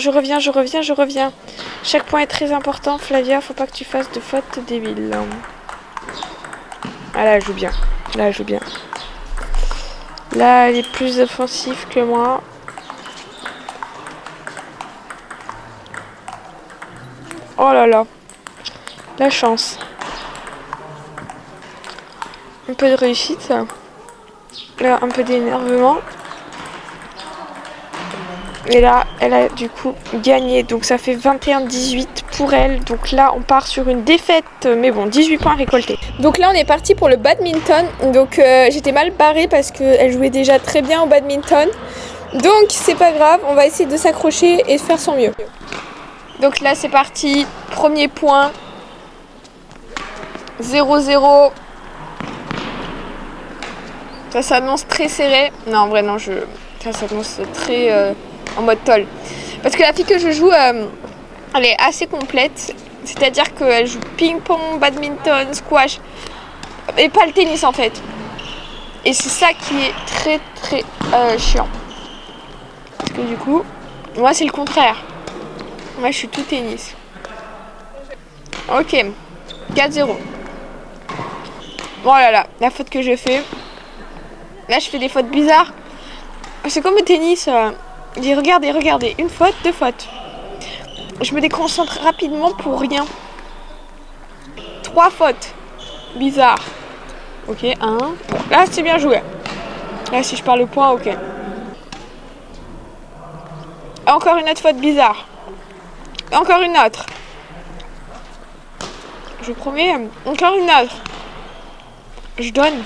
Chaque point est très important, Flavia, faut pas que tu fasses de fautes débiles. Ah là, elle joue bien. Là, elle est plus offensive que moi. Oh là là. La chance. Un peu de réussite. Là, un peu d'énervement. Et là, elle a du coup gagné. Donc ça fait 21-18 pour elle. Donc là, on part sur une défaite. Mais bon, 18 points récoltés. Donc là, on est parti pour le badminton. Donc j'étais mal barrée parce qu'elle jouait déjà très bien au badminton. Donc c'est pas grave, on va essayer de s'accrocher et de faire son mieux. Donc là, c'est parti. Premier point. 0-0. Ça s'annonce très serré. Non, en vrai, non, ça s'annonce très en mode toll. Parce que la fille que je joue, elle est assez complète. C'est-à-dire qu'elle joue ping-pong, badminton, squash. Et pas le tennis, en fait. Et c'est ça qui est très, très chiant. Parce que du coup, moi, c'est le contraire. Moi, je suis tout tennis. Ok. 4-0. Oh là là, la faute que je fais. Là, je fais des fautes bizarres. C'est comme au tennis. Dis, regardez. Une faute, 2 fautes. Je me déconcentre rapidement pour rien. 3 fautes. Bizarre. Ok, 1. Là, c'est bien joué. Là, si je parle le point, ok. Encore une autre faute bizarre. Encore une autre. Je promets, encore une autre. Je donne.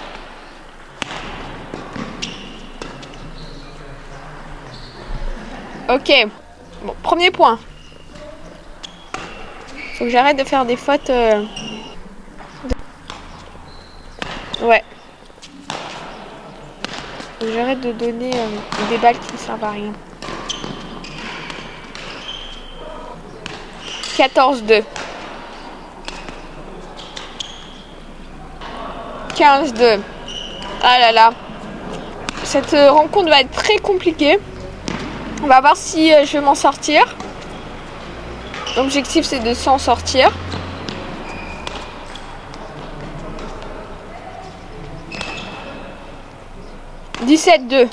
Ok. Bon, premier point. Faut que j'arrête de faire des fautes. Ouais. Faut que j'arrête de donner des balles qui ne servent à rien. 14-2. 15-2. Ah là là. Cette rencontre va être très compliquée. On va voir si je vais m'en sortir. L'objectif, c'est de s'en sortir. « 17-2.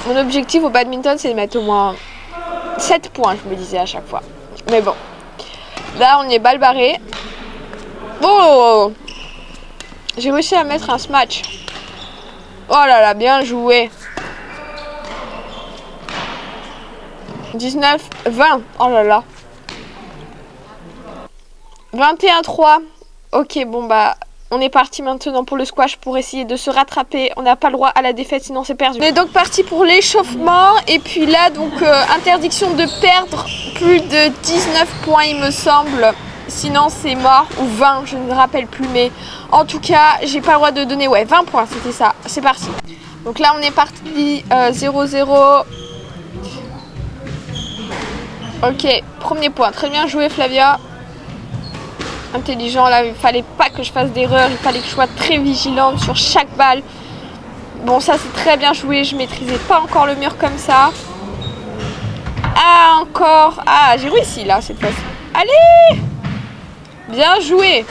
Mon objectif au badminton, c'est de mettre au moins 7 points, je me disais à chaque fois. Mais bon. Là, on est balle barré. Oh! J'ai réussi à mettre un smash. Oh là là, bien joué. 19, 20. Oh là là. 21-3. Ok, bon bah, on est parti maintenant pour le squash pour essayer de se rattraper. On n'a pas le droit à la défaite, sinon c'est perdu. On est donc parti pour l'échauffement. Et puis là, donc, interdiction de perdre plus de 19 points, il me semble. Sinon, c'est mort. Ou 20, je ne me rappelle plus. Mais en tout cas, j'ai pas le droit de donner. Ouais, 20 points, c'était ça. C'est parti. Donc là, on est parti 0-0. Ok, premier point. Très bien joué, Flavia. Intelligent, là, il fallait pas que je fasse d'erreur. Il fallait que je sois très vigilante sur chaque balle. Bon, ça, c'est très bien joué. Je maîtrisais pas encore le mur comme ça. Ah, encore. Ah, j'ai réussi, là, cette fois-ci. Allez! Bien joué.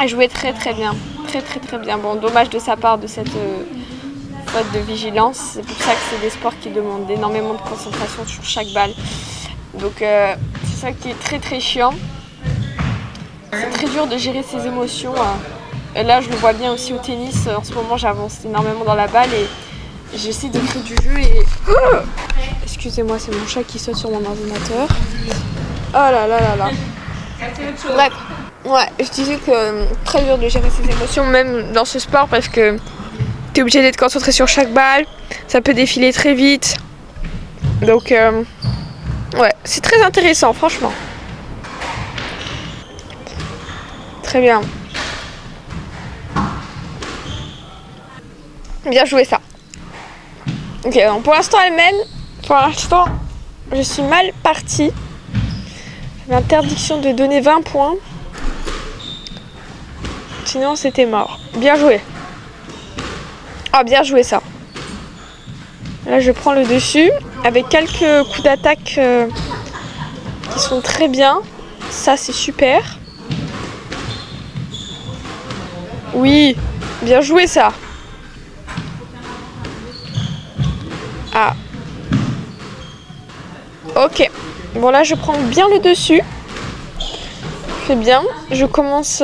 Elle jouait très, très bien. Très, très, très bien. Bon, dommage de sa part de cette faute de vigilance. C'est pour ça que c'est des sports qui demandent énormément de concentration sur chaque balle. Donc c'est ça qui est très très chiant. C'est très dur de gérer ses émotions. Et là je le vois bien aussi au tennis. En ce moment j'avance énormément dans la balle et j'essaie de créer du jeu et... Excusez-moi, c'est mon chat qui saute sur mon ordinateur. Oh là là là là. Bref, ouais, je disais que très dur de gérer ses émotions même dans ce sport parce que t'es obligé d'être concentré sur chaque balle. Ça peut défiler très vite. Donc... ouais, c'est très intéressant, franchement. Très bien. Bien joué ça. Ok, donc pour l'instant elle mène. Pour l'instant, je suis mal partie. J'avais interdiction de donner 20 points. sinon c'était mort. Bien joué. Ah, bien joué ça. Là, je prends le dessus avec quelques coups d'attaque qui sont très bien. Ça, c'est super. Oui, bien joué ça. Ah. Ok. Bon, là, je prends bien le dessus. Je fais bien. Je commence...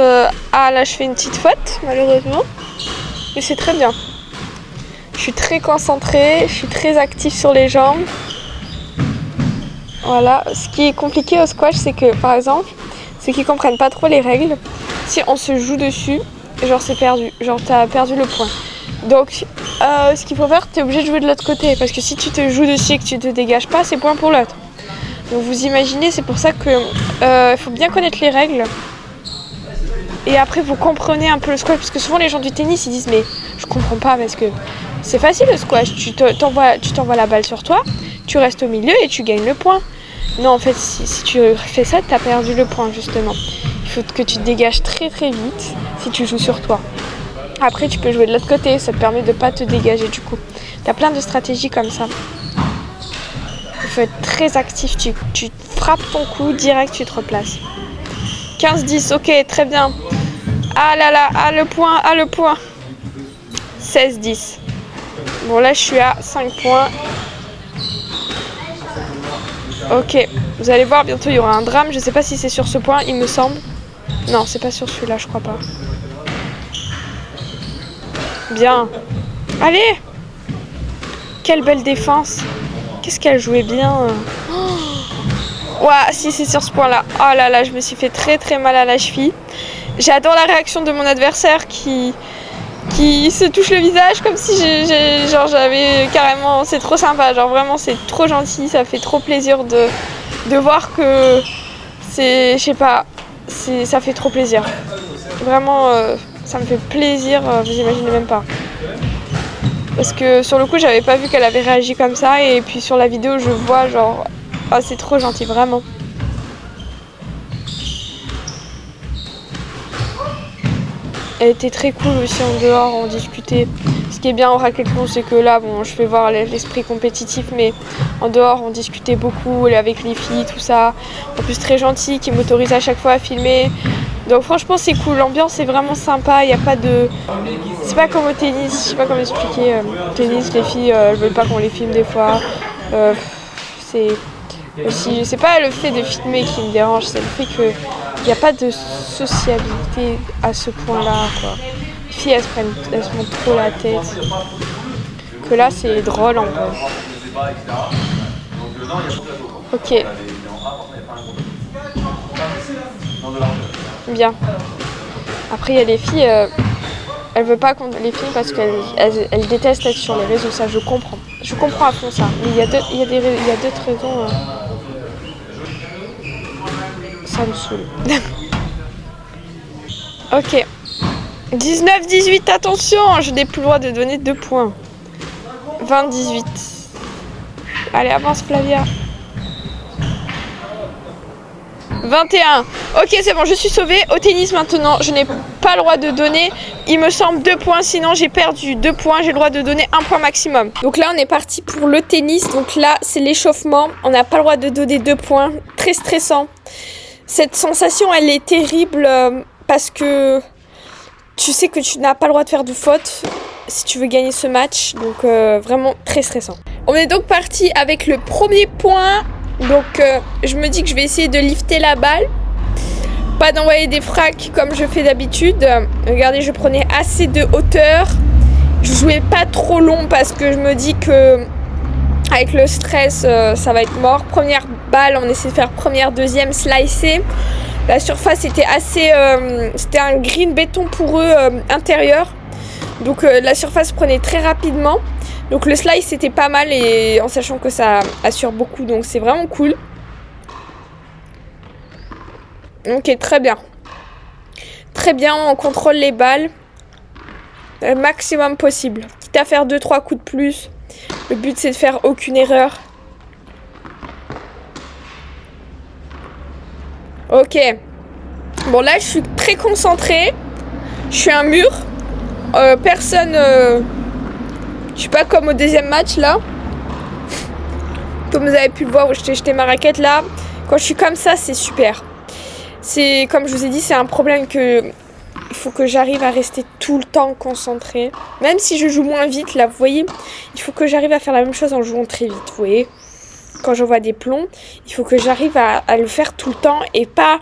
Ah, là, je fais une petite faute, malheureusement. Mais c'est très bien. Je suis très concentrée. Je suis très active sur les jambes. Voilà. Ce qui est compliqué au squash, c'est que, par exemple, c'est qu'ils comprennent pas trop les règles. Si on se joue dessus, genre, c'est perdu. Genre, t'as perdu le point. Donc, ce qu'il faut faire, t'es obligé de jouer de l'autre côté. Parce que si tu te joues dessus et que tu te dégages pas, c'est point pour l'autre. Donc vous imaginez, c'est pour ça que faut bien connaître les règles. Et après vous comprenez un peu le squash. Parce que souvent les gens du tennis ils disent mais je comprends pas parce que c'est facile le squash. Tu t'envoies la balle sur toi, tu restes au milieu et tu gagnes le point. Non en fait si tu fais ça, t'as perdu le point justement. Il faut que tu te dégages très très vite si tu joues sur toi. Après tu peux jouer de l'autre côté, ça te permet de pas te dégager du coup. T'as plein de stratégies comme ça. Il faut être très actif, tu frappes ton coup, direct tu te replaces. 15-10, ok, très bien. Ah là là, ah le point. 16-10. Bon là je suis à 5 points. Ok, vous allez voir, bientôt il y aura un drame. Je sais pas si c'est sur ce point, il me semble. Non, c'est pas sur celui-là, je crois pas. Bien. Allez! Quelle belle défense. Qu'est-ce qu'elle jouait bien. Ouah, si c'est sur ce point-là. Oh là là, je me suis fait très très mal à la cheville. J'adore la réaction de mon adversaire qui se touche le visage comme si j'avais carrément... C'est trop sympa, genre vraiment c'est trop gentil. Ça fait trop plaisir de voir que c'est... Je sais pas, ça fait trop plaisir. Vraiment, ça me fait plaisir, vous imaginez même pas. Parce que sur le coup, j'avais pas vu qu'elle avait réagi comme ça. Et puis sur la vidéo, je vois genre... Oh, c'est trop gentil, vraiment. Elle était très cool aussi en dehors, on discutait. Ce qui est bien au racquetball, c'est que là, bon, je fais voir l'esprit compétitif, mais en dehors, on discutait beaucoup avec les filles, tout ça. En plus, très gentil, qui m'autorise à chaque fois à filmer. Donc franchement, c'est cool. L'ambiance est vraiment sympa. Il n'y a pas de... C'est pas comme au tennis. Je sais pas comment expliquer. Au tennis, les filles, elles veulent pas qu'on les filme des fois. C'est aussi... C'est pas le fait de filmer qui me dérange, c'est le fait que il n'y a pas de sociabilité à ce point-là, quoi. Les filles, elles se montrent trop la tête. Que là, c'est drôle, en vrai. Ok. Bien. Après, il y a les filles, elles veulent pas qu'on les filme parce qu'elles détestent être sur les réseaux. Ça, je comprends. Je comprends à fond ça. Mais il y a d'autres raisons. Ça me saoule. Ok. 19-18, attention, je n'ai plus le droit de donner 2 points. 20-18. Allez, avance Flavia. 21. Ok, c'est bon, je suis sauvée. Au tennis maintenant, je n'ai pas le droit de donner, il me semble, 2 points. Sinon, j'ai perdu 2 points. J'ai le droit de donner 1 point maximum. Donc là, on est parti pour le tennis. Donc là, c'est l'échauffement. On n'a pas le droit de donner 2 points. Très stressant. Cette sensation, elle est terrible parce que tu sais que tu n'as pas le droit de faire de faute si tu veux gagner ce match. Donc vraiment très stressant. On est donc parti avec le premier point. Donc je me dis que je vais essayer de lifter la balle. Pas d'envoyer des fracs comme je fais d'habitude. Regardez, je prenais assez de hauteur. Je jouais pas trop long parce que je me dis que avec le stress, ça va être mort. Première balle, on essaie de faire première, deuxième, slicer. La surface était assez... c'était un green béton pour eux intérieur. Donc la surface prenait très rapidement. Donc le slice c'était pas mal et en sachant que ça assure beaucoup. Donc c'est vraiment cool. Ok, très bien. Très bien, on contrôle les balles. Le maximum possible. Quitte à faire 2-3 coups de plus. Le but c'est de faire aucune erreur. Ok. Bon là je suis très concentrée. Je suis un mur. Personne... je suis pas comme au deuxième match là. Comme vous avez pu le voir où je t'ai jeté ma raquette là. Quand je suis comme ça, c'est super. C'est comme je vous ai dit, c'est un problème que... Il faut que j'arrive à rester tout le temps concentrée. Même si je joue moins vite là, vous voyez. Il faut que j'arrive à faire la même chose en jouant très vite, vous voyez. Quand j'envoie des plombs, il faut que j'arrive à le faire tout le temps et pas...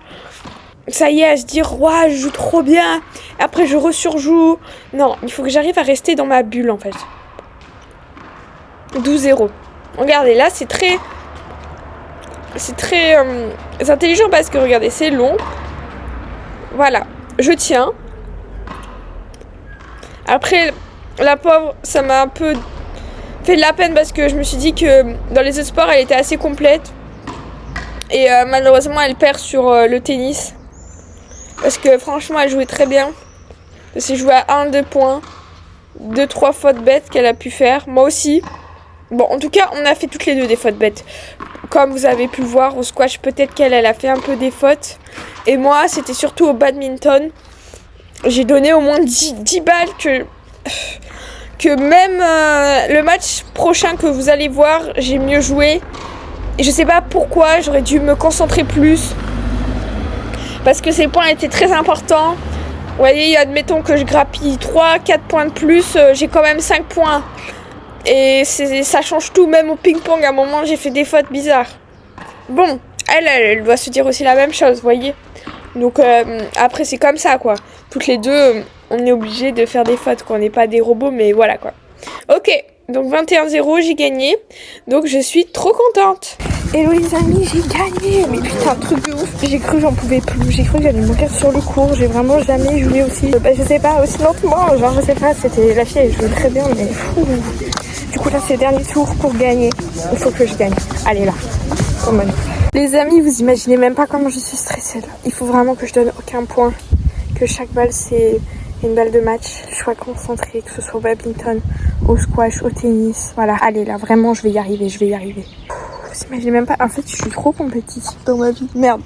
Ça y est, à se dire, ouah, je joue trop bien. Après, je resurjoue. Non, il faut que j'arrive à rester dans ma bulle, en fait. 12-0. Regardez, là, c'est très... C'est très intelligent parce que, regardez, c'est long. Voilà. Je tiens. Après, la pauvre, ça m'a un peu fait de la peine parce que je me suis dit que dans les autres sports, elle était assez complète. Et malheureusement, elle perd sur le tennis. Parce que franchement, elle jouait très bien. Elle s'est jouée à 1-2 points. 2-3 fautes bêtes qu'elle a pu faire. Moi aussi. Bon, en tout cas, on a fait toutes les deux des fautes bêtes. Comme vous avez pu le voir au squash, peut-être qu'elle a fait un peu des fautes. Et moi, c'était surtout au badminton. J'ai donné au moins 10 balles que même le match prochain que vous allez voir, j'ai mieux joué. Et je sais pas pourquoi, j'aurais dû me concentrer plus. Parce que ces points étaient très importants. Vous voyez, admettons que je grappille 3-4 points de plus, j'ai quand même 5 points. Et ça change tout, même au ping-pong, à un moment, j'ai fait des fautes bizarres. Bon, elle doit se dire aussi la même chose, vous voyez. Donc après, c'est comme ça, quoi. Toutes les deux, on est obligé de faire des fautes, quoi. On n'est pas des robots, mais voilà, quoi. Ok, donc 21-0, j'ai gagné. Donc je suis trop contente. Hello les amis, j'ai gagné. Mais putain, truc de ouf. J'ai cru que j'en pouvais plus. J'ai cru que j'allais mourir sur le cours. J'ai vraiment jamais joué aussi. Je sais pas, aussi lentement. Genre, je sais pas, c'était la fille, elle jouait très bien, mais fou. Du coup, là, c'est le dernier tour pour gagner. Il faut que je gagne. Allez, là. Come on. Les amis, vous imaginez même pas comment je suis stressée là. Il faut vraiment que je donne aucun point. Que chaque balle, c'est une balle de match. Je sois concentrée, que ce soit au badminton, au squash, au tennis. Voilà, allez, là, vraiment, je vais y arriver. Vous imaginez même pas. En fait, je suis trop compétitive dans ma vie. Merde.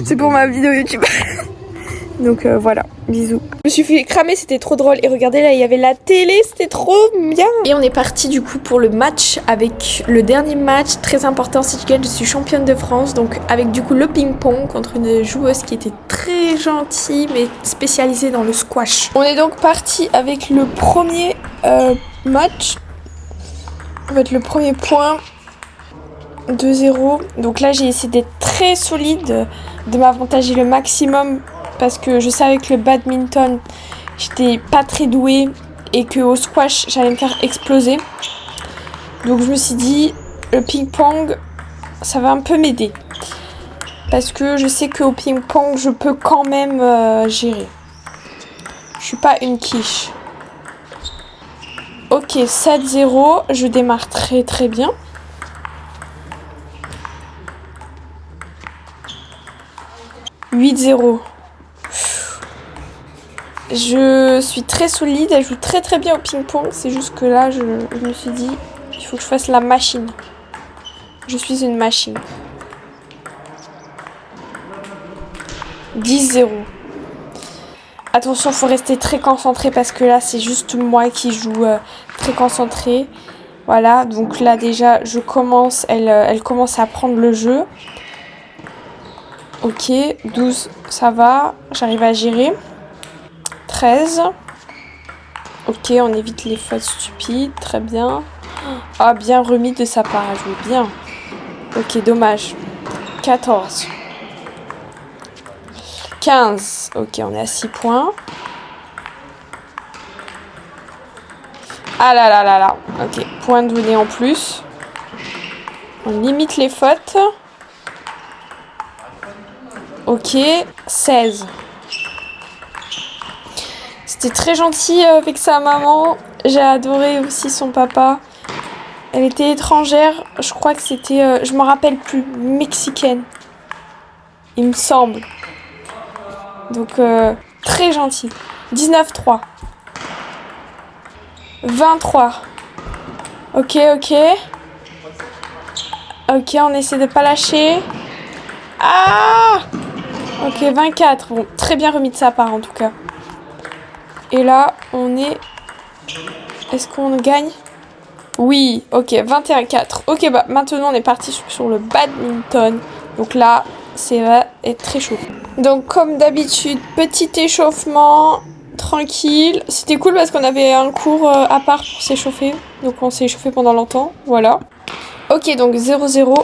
C'est pour ma vidéo YouTube. Donc voilà, bisous. Je me suis fait cramer, c'était trop drôle. Et regardez là, il y avait la télé, c'était trop bien. Et on est parti du coup pour le match avec le dernier match très important. Si je gagne, je suis championne de France. Donc avec du coup le ping-pong contre une joueuse qui était très gentille mais spécialisée dans le squash. On est donc parti avec le premier match. On va être le premier point. 2-0. Donc là, j'ai essayé d'être très solide, de m'avantager le maximum. Parce que je savais que le badminton, j'étais pas très douée et qu'au squash, j'allais me faire exploser. Donc je me suis dit, le ping-pong, ça va un peu m'aider. Parce que je sais qu'au ping-pong, je peux quand même gérer. Je suis pas une quiche. Ok, 7-0, je démarre très très bien. « 8-0. Je suis très solide, elle joue très très bien au ping-pong. C'est juste que là, je me suis dit, il faut que je fasse la machine. Je suis une machine. 10-0. Attention, faut rester très concentré parce que là, c'est juste moi qui joue très concentré. Voilà, donc là déjà, je commence, elle commence à prendre le jeu. Ok, 12, ça va, j'arrive à gérer. 13. Ok, on évite les fautes stupides, très bien. Ah, bien remis de sa part, à jouer bien. Ok, dommage. 14. 15. Ok, on est à 6 points. Ah là là là là. Ok, point donné en plus. On limite les fautes. Ok, 16. C'était très gentil avec sa maman. J'ai adoré aussi son papa. Elle était étrangère. Je crois que c'était... je me rappelle plus. Mexicaine. Il me semble. Donc, très gentil. 19-3. 23. Ok, ok. Ok, on essaie de pas lâcher. Ah! Ok, 24. Bon, très bien remis de sa part en tout cas. Et là, on est... Est-ce qu'on gagne? Oui, ok, 21-4. Ok, bah maintenant on est parti sur le badminton. Donc là, ça va être très chaud. Donc comme d'habitude, petit échauffement, tranquille. C'était cool parce qu'on avait un cours à part pour s'échauffer. Donc on s'est échauffé pendant longtemps, voilà. Ok, donc 0-0.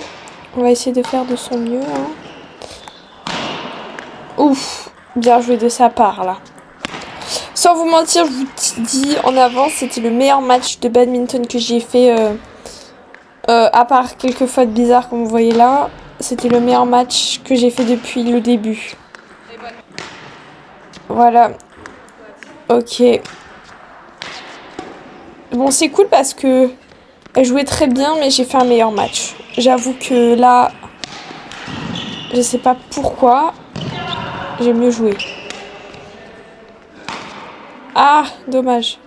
On va essayer de faire de son mieux. Hein. Ouf, bien joué de sa part là. Sans vous mentir, je vous dis en avance, c'était le meilleur match de badminton que j'ai fait. À part quelques fautes bizarres comme vous voyez là. C'était le meilleur match que j'ai fait depuis le début. Voilà. Ok. Bon, c'est cool parce que elle jouait très bien, mais j'ai fait un meilleur match. J'avoue que là, je sais pas pourquoi, j'ai mieux joué. Ah, dommage.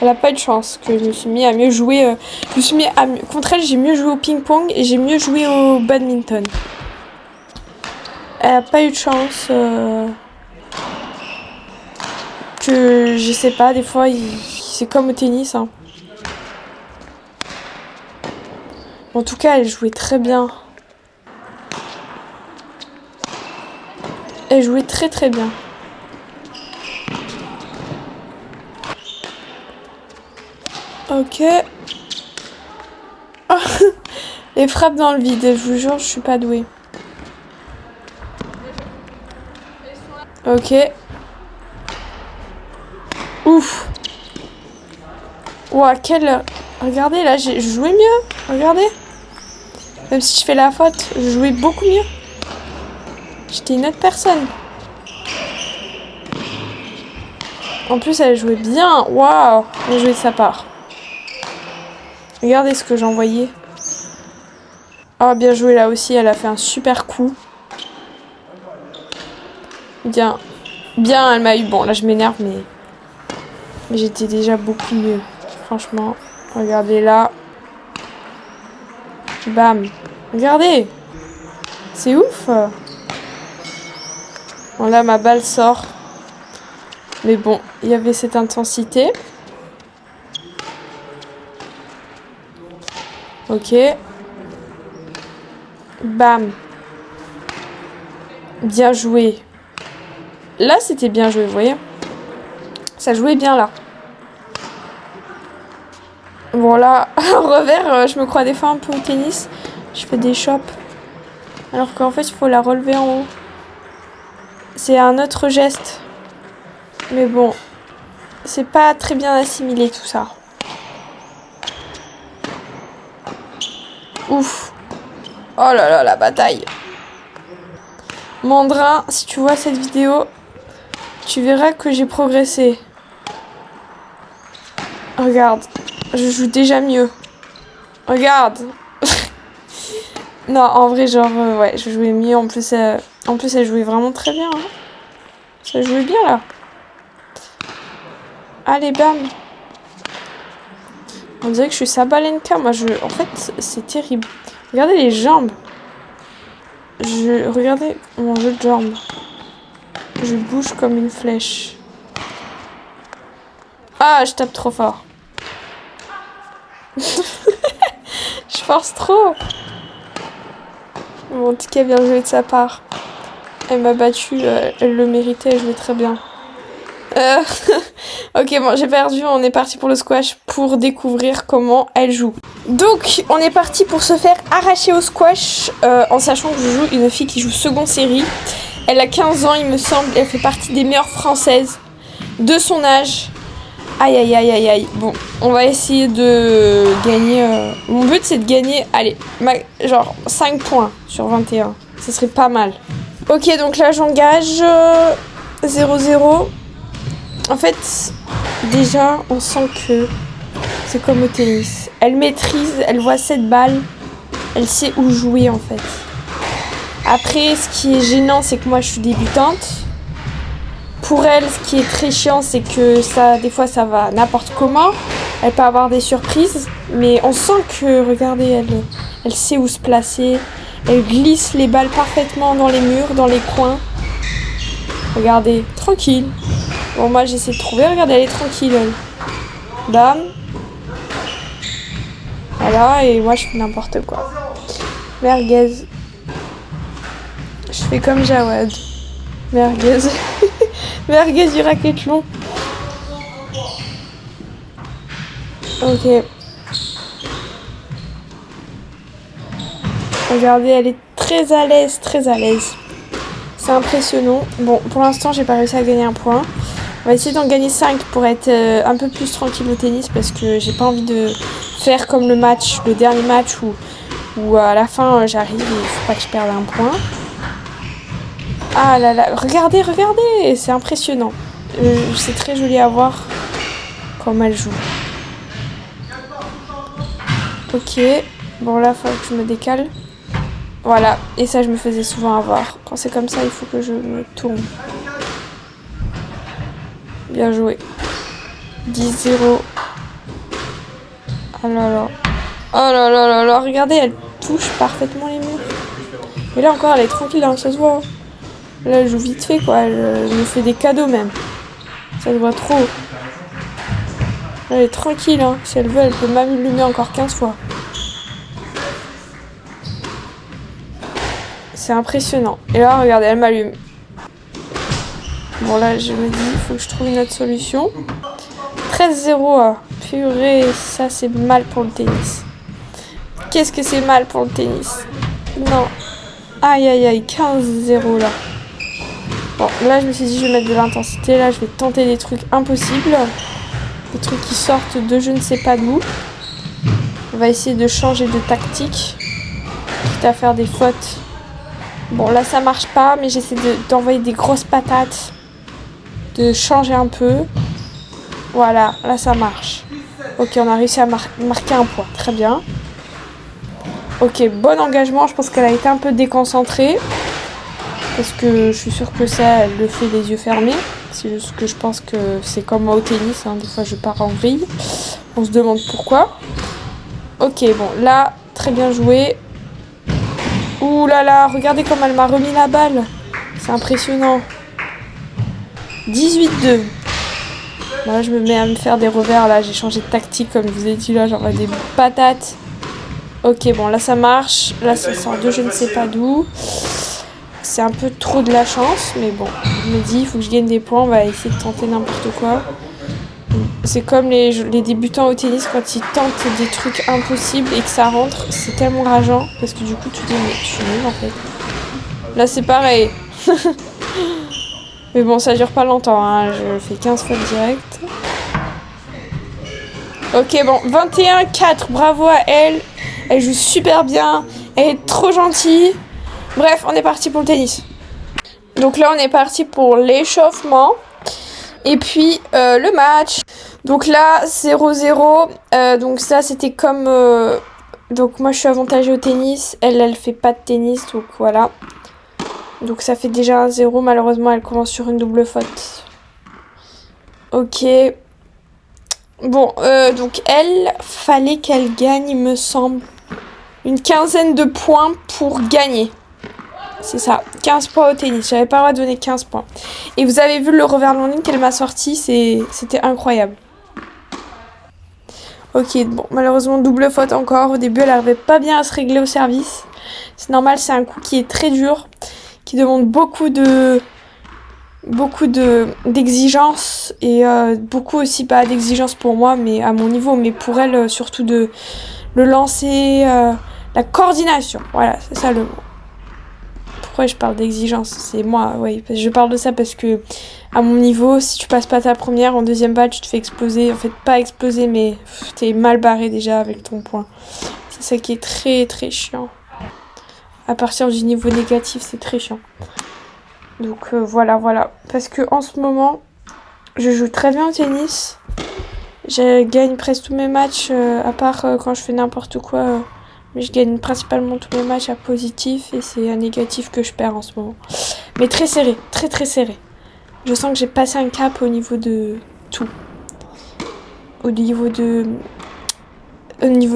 Elle a pas eu de chance que je me suis mis à mieux jouer. Je me suis mis à contre elle, j'ai mieux joué au ping-pong et j'ai mieux joué au badminton. Elle a pas eu de chance. Que je sais pas, des fois, c'est comme au tennis. Hein. En tout cas, elle jouait très bien. Elle jouait très très bien. Ok. Oh, les frappes dans le vide, je vous jure, je suis pas douée. Ok. Ouf. Ouah, quelle... Regardez, là, je jouais mieux. Regardez. Même si je fais la faute, je jouais beaucoup mieux. J'étais une autre personne. En plus, elle jouait bien. Waouh. Elle jouait de sa part. Regardez ce que j'ai envoyé. Oh, bien joué là aussi. Elle a fait un super coup. Bien. Bien, elle m'a eu. Bon, là, je m'énerve, mais j'étais déjà beaucoup mieux. Franchement. Regardez là. Bam. Regardez. C'est ouf. Bon, là, ma balle sort. Mais bon, il y avait cette intensité. Ok. Bam. Bien joué. Là, c'était bien joué, vous voyez. Ça jouait bien là. Bon là, en revers, je me crois des fois un peu au tennis. Je fais des chops. Alors qu'en fait, il faut la relever en haut. C'est un autre geste. Mais bon, c'est pas très bien assimilé tout ça. Ouf. Oh là là, la bataille. Mandrin, si tu vois cette vidéo, tu verras que j'ai progressé. Regarde, je joue déjà mieux. Regarde. Non, en vrai, genre, ouais, je jouais mieux. En plus, elle jouait vraiment très bien. Hein. Ça jouait bien, là. Allez, bam. On dirait que je suis Sabalenka. Moi, en fait, c'est terrible. Regardez les jambes. Regardez mon jeu de jambes. Je bouge comme une flèche. Ah, je tape trop fort. Je force trop. Bon, en tout cas, bien joué de sa part. Elle m'a battu, elle le méritait, elle jouait très bien. Ok, bon, j'ai perdu, on est parti pour le squash pour découvrir comment elle joue. Donc, on est parti pour se faire arracher au squash, en sachant que je joue une fille qui joue seconde série. Elle a 15 ans, il me semble, elle fait partie des meilleures françaises de son âge. Aïe, aïe, aïe, aïe, aïe. Bon, on va essayer de gagner. Mon but, c'est de gagner, allez, genre 5 points sur 21. Ce serait pas mal. Ok, donc là, j'engage 0-0. En fait, déjà, on sent que c'est comme au tennis. Elle maîtrise, elle voit cette balle, elle sait où jouer en fait. Après, ce qui est gênant, c'est que moi, je suis débutante. Pour elle, ce qui est très chiant, c'est que ça, des fois, ça va n'importe comment. Elle peut avoir des surprises, mais on sent que, regardez, elle sait où se placer. Elle glisse les balles parfaitement dans les murs, dans les coins. Regardez, tranquille. Bon, moi j'essaie de trouver. Regardez, elle est tranquille. Elle. Bam. Voilà, et moi je fais n'importe quoi. Merguez. Je fais comme Jawad. Merguez. Merguez du racquethlon. Ok. Regardez, elle est très à l'aise, très à l'aise. C'est impressionnant. Bon, pour l'instant, j'ai pas réussi à gagner un point. On va essayer d'en gagner 5 pour être un peu plus tranquille au tennis parce que j'ai pas envie de faire comme le dernier match où à la fin j'arrive et il faut pas que je perde un point. Ah là là, regardez, regardez, c'est impressionnant. C'est très joli à voir comme elle joue. Ok, bon là, il faut que je me décale. Voilà, et ça je me faisais souvent avoir. Quand c'est comme ça, il faut que je me tourne. Bien joué. 10-0. Oh là là. Oh là là là là, regardez, elle touche parfaitement les murs. Et là encore, elle est tranquille, hein, ça se voit. Là, elle joue vite fait, quoi. Elle me fait des cadeaux, même. Ça se voit trop. Elle est tranquille, hein. Si elle veut, elle peut m'allumer encore 15 fois. C'est impressionnant. Et là, regardez, elle m'allume. Bon, là, je me dis, il faut que je trouve une autre solution. 13-0. Ah. Purée, ça, c'est mal pour le tennis. Qu'est-ce que c'est mal pour le tennis? Non. Aïe, aïe, aïe. 15-0, là. Bon, là, je me suis dit, je vais mettre de l'intensité. Là, je vais tenter des trucs impossibles. Des trucs qui sortent de je ne sais pas d'où. On va essayer de changer de tactique. Quitte à faire des fautes. Bon, là, ça marche pas, mais j'essaie d'envoyer des grosses patates. De changer un peu. Voilà, là, ça marche. Ok, on a réussi à marquer un point. Très bien. Ok, bon engagement. Je pense qu'elle a été un peu déconcentrée. Parce que je suis sûre que ça, elle le fait les yeux fermés. C'est juste que je pense que c'est comme moi au tennis. Hein. Des fois, je pars en vrille. On se demande pourquoi. Ok, bon, là, très bien joué. Ouh là là, regardez comme elle m'a remis la balle. C'est impressionnant. 18-2. Bon, là, je me mets à me faire des revers. Là, j'ai changé de tactique, comme je vous ai dit. Là, j'envoie des patates. Ok, bon, là, ça marche. Là, ça sort de je ne sais pas d'où. C'est un peu trop de la chance, mais bon, je me dis, il faut que je gagne des points, on va essayer de tenter n'importe quoi. C'est comme les débutants au tennis, quand ils tentent des trucs impossibles et que ça rentre, c'est tellement rageant, parce que du coup, tu te dis, mais je suis nulle en fait. Là, c'est pareil. Mais bon, ça dure pas longtemps, hein. Je fais 15 fois direct. Ok, bon, 21-4, bravo à elle. Elle joue super bien, elle est trop gentille. Bref, on est parti pour le tennis. Donc là, on est parti pour l'échauffement. Et puis, le match. Donc là, 0-0. Donc ça, c'était comme... Donc moi, je suis avantagée au tennis. Elle fait pas de tennis. Donc voilà. Donc ça fait déjà un 0. Malheureusement, elle commence sur une double faute. Ok. Bon, donc elle, fallait qu'elle gagne, il me semble, une quinzaine de points pour gagner. C'est ça, 15 points au tennis. J'avais pas le droit de donner 15 points. Et vous avez vu le revers de ligne qu'elle m'a sorti, c'était incroyable. Ok, bon, malheureusement, double faute encore. Au début, elle n'arrivait pas bien à se régler au service. C'est normal, c'est un coup qui est très dur, qui demande beaucoup d'exigences et beaucoup aussi, pas d'exigences pour moi, mais à mon niveau, mais pour elle, surtout de le lancer, la coordination. Voilà, c'est ça le mot. Pourquoi je parle d'exigence? C'est moi, oui. Je parle de ça parce que, à mon niveau, si tu passes pas ta première, en deuxième balle, tu te fais exploser. En fait, pas exploser, mais t'es mal barré déjà avec ton point. C'est ça qui est très, très chiant. À partir du niveau négatif, c'est très chiant. Donc, voilà. Parce que en ce moment, je joue très bien au tennis. Je gagne presque tous mes matchs, à part quand je fais n'importe quoi. Mais je gagne principalement tous mes matchs à positif et c'est à négatif que je perds en ce moment. Mais très serré, très très serré. Je sens que j'ai passé un cap au niveau de tout. Au niveau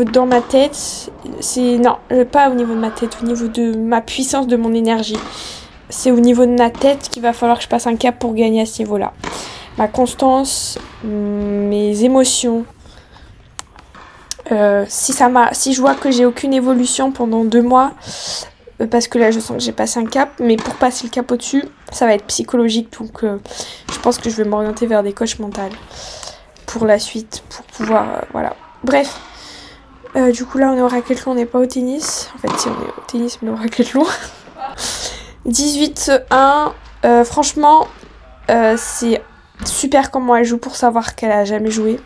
dans ma tête, non, pas au niveau de ma tête, au niveau de ma puissance, de mon énergie. C'est au niveau de ma tête qu'il va falloir que je passe un cap pour gagner à ce niveau-là. ma constance, mes émotions. Si je vois que j'ai aucune évolution pendant 2 mois, parce que là je sens que j'ai passé un cap, mais pour passer le cap au-dessus, ça va être psychologique, donc je pense que je vais m'orienter vers des coachs mentaux pour la suite, pour pouvoir, voilà. Bref, du coup là on est au racquetball, on n'est pas au tennis, en fait si on est au tennis mais au racquetball. 18-1, franchement c'est super comment elle joue pour savoir qu'elle a jamais joué.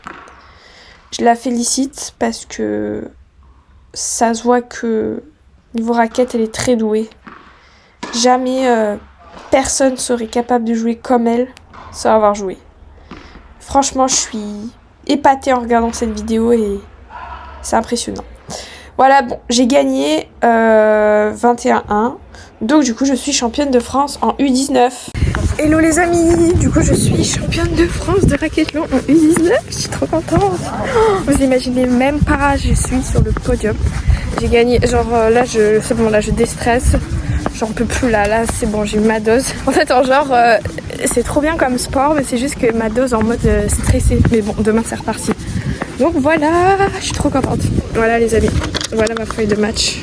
Je la félicite parce que ça se voit que niveau raquette, elle est très douée. Jamais personne serait capable de jouer comme elle sans avoir joué. Franchement, je suis épatée en regardant cette vidéo et c'est impressionnant. Voilà, bon, j'ai gagné 21-1. Donc du coup, je suis championne de France en U19. Hello les amis, du coup je suis championne de France de racquetball en U19, je suis trop contente. Oh, vous imaginez même pas, je suis sur le podium. J'ai gagné, genre là c'est bon, là je déstresse, j'en peux plus là c'est bon, j'ai eu ma dose. En fait c'est trop bien comme sport, mais c'est juste que ma dose en mode stressé. Mais bon, demain c'est reparti. Donc voilà, je suis trop contente. Voilà les amis, voilà ma feuille de match.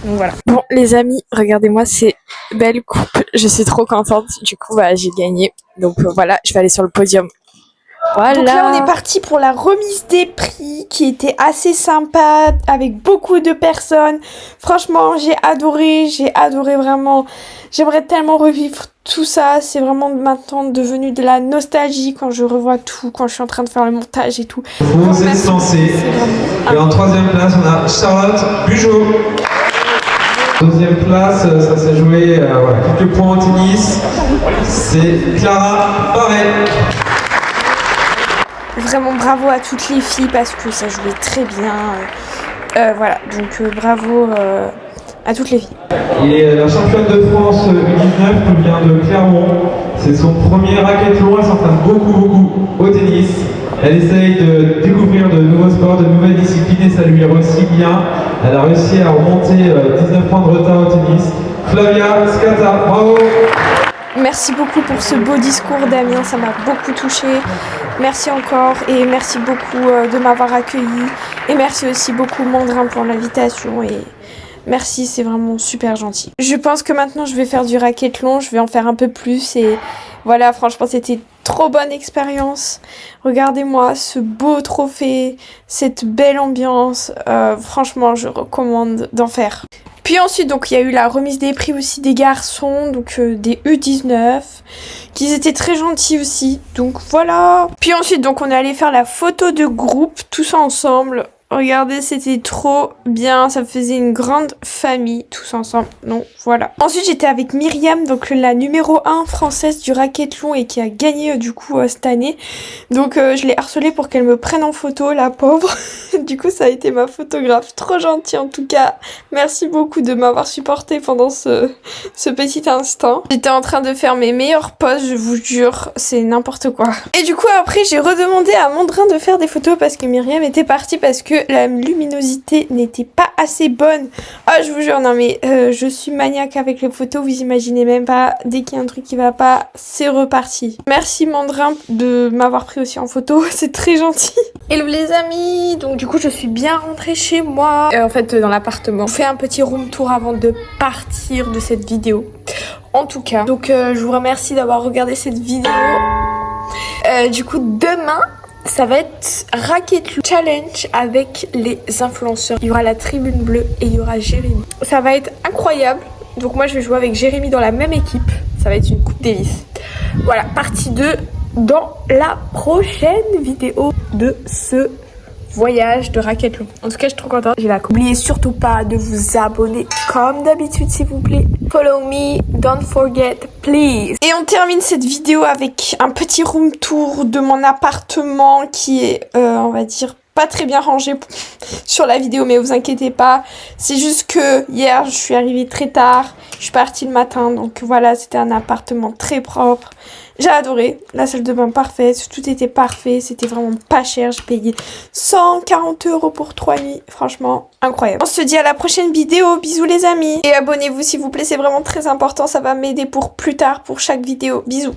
Donc voilà. Bon les amis, regardez-moi ces belles coupes, je suis trop contente. Du coup bah, j'ai gagné. Donc voilà, je vais aller sur le podium. Voilà. Donc là on est parti pour la remise des prix qui était assez sympa avec beaucoup de personnes. Franchement j'ai adoré vraiment. J'aimerais tellement revivre tout ça. C'est vraiment maintenant devenu de la nostalgie quand je revois tout, quand je suis en train de faire le montage et tout. Vous êtes lancés. Et en 3e place on a Charlotte Bugeaud. 2e place, ça s'est joué voilà, quelques points au tennis. C'est Clara Paré. Vraiment bravo à toutes les filles parce que ça jouait très bien. Voilà, donc bravo à toutes les filles. Et la championne de France U19 nous vient de Clermont. C'est son premier racquetball, elle s'entraîne beaucoup au tennis. Elle essaye de découvrir de nouveaux sports, de nouvelles disciplines et ça lui réussit bien. Elle a réussi à remonter 19 points de retard au tennis. Flavia Scata, bravo! Merci beaucoup pour ce beau discours Damien, ça m'a beaucoup touchée. Merci encore et merci beaucoup de m'avoir accueilli. Et merci aussi beaucoup Mandrin pour l'invitation et merci, c'est vraiment super gentil. Je pense que maintenant je vais faire du racquetball, je vais en faire un peu plus et voilà, franchement c'était trop bonne expérience. Regardez-moi ce beau trophée, cette belle ambiance. Franchement, je recommande d'en faire. Puis ensuite, donc il y a eu la remise des prix aussi des garçons, donc des U19, qui étaient très gentils aussi. Donc voilà. Puis ensuite, donc on est allé faire la photo de groupe, tous ensemble. Regardez, c'était trop bien, ça faisait une grande famille tous ensemble, donc voilà. Ensuite j'étais avec Myriam, donc la numéro 1 française du racquetball et qui a gagné du coup cette année. Donc je l'ai harcelée pour qu'elle me prenne en photo, la pauvre. Du coup ça a été ma photographe, trop gentille en tout cas. Merci beaucoup de m'avoir supporté pendant ce petit instant. J'étais en train de faire mes meilleures poses, je vous jure, c'est n'importe quoi. Et du coup après j'ai redemandé à Mandrin de faire des photos parce que Myriam était partie parce que la luminosité n'était pas assez bonne. Oh je vous jure, non mais je suis maniaque avec les photos, vous imaginez même pas, dès qu'il y a un truc qui va pas, c'est reparti. Merci Mandrin de m'avoir pris aussi en photo, c'est très gentil. Hello les amis, donc du coup je suis bien rentrée chez moi, en fait dans l'appartement. Je fais un petit room tour avant de partir de cette vidéo. En tout cas, donc je vous remercie d'avoir regardé cette vidéo. Du coup demain, ça va être Racquetball Challenge avec les influenceurs. Il y aura la tribune bleue et il y aura Jérémy. Ça va être incroyable. Donc moi je vais jouer avec Jérémy dans la même équipe. Ça va être une coupe délice. Voilà, partie 2 dans la prochaine vidéo de ce voyage de racquetball. En tout cas je suis trop contente. J'ai la coupe. N'oubliez surtout pas de vous abonner comme d'habitude s'il vous plaît. Follow me, don't forget please. Et on termine cette vidéo avec un petit room tour de mon appartement qui est on va dire pas très bien rangé sur la vidéo, mais vous inquiétez pas, c'est juste que hier je suis arrivée très tard, je suis partie le matin, donc voilà, c'était un appartement très propre. J'ai adoré, la salle de bain parfaite, tout était parfait, c'était vraiment pas cher, j'ai payé 140 € pour 3 nuits, franchement incroyable. On se dit à la prochaine vidéo, bisous les amis, et abonnez-vous s'il vous plaît, c'est vraiment très important, ça va m'aider pour plus tard, pour chaque vidéo, bisous.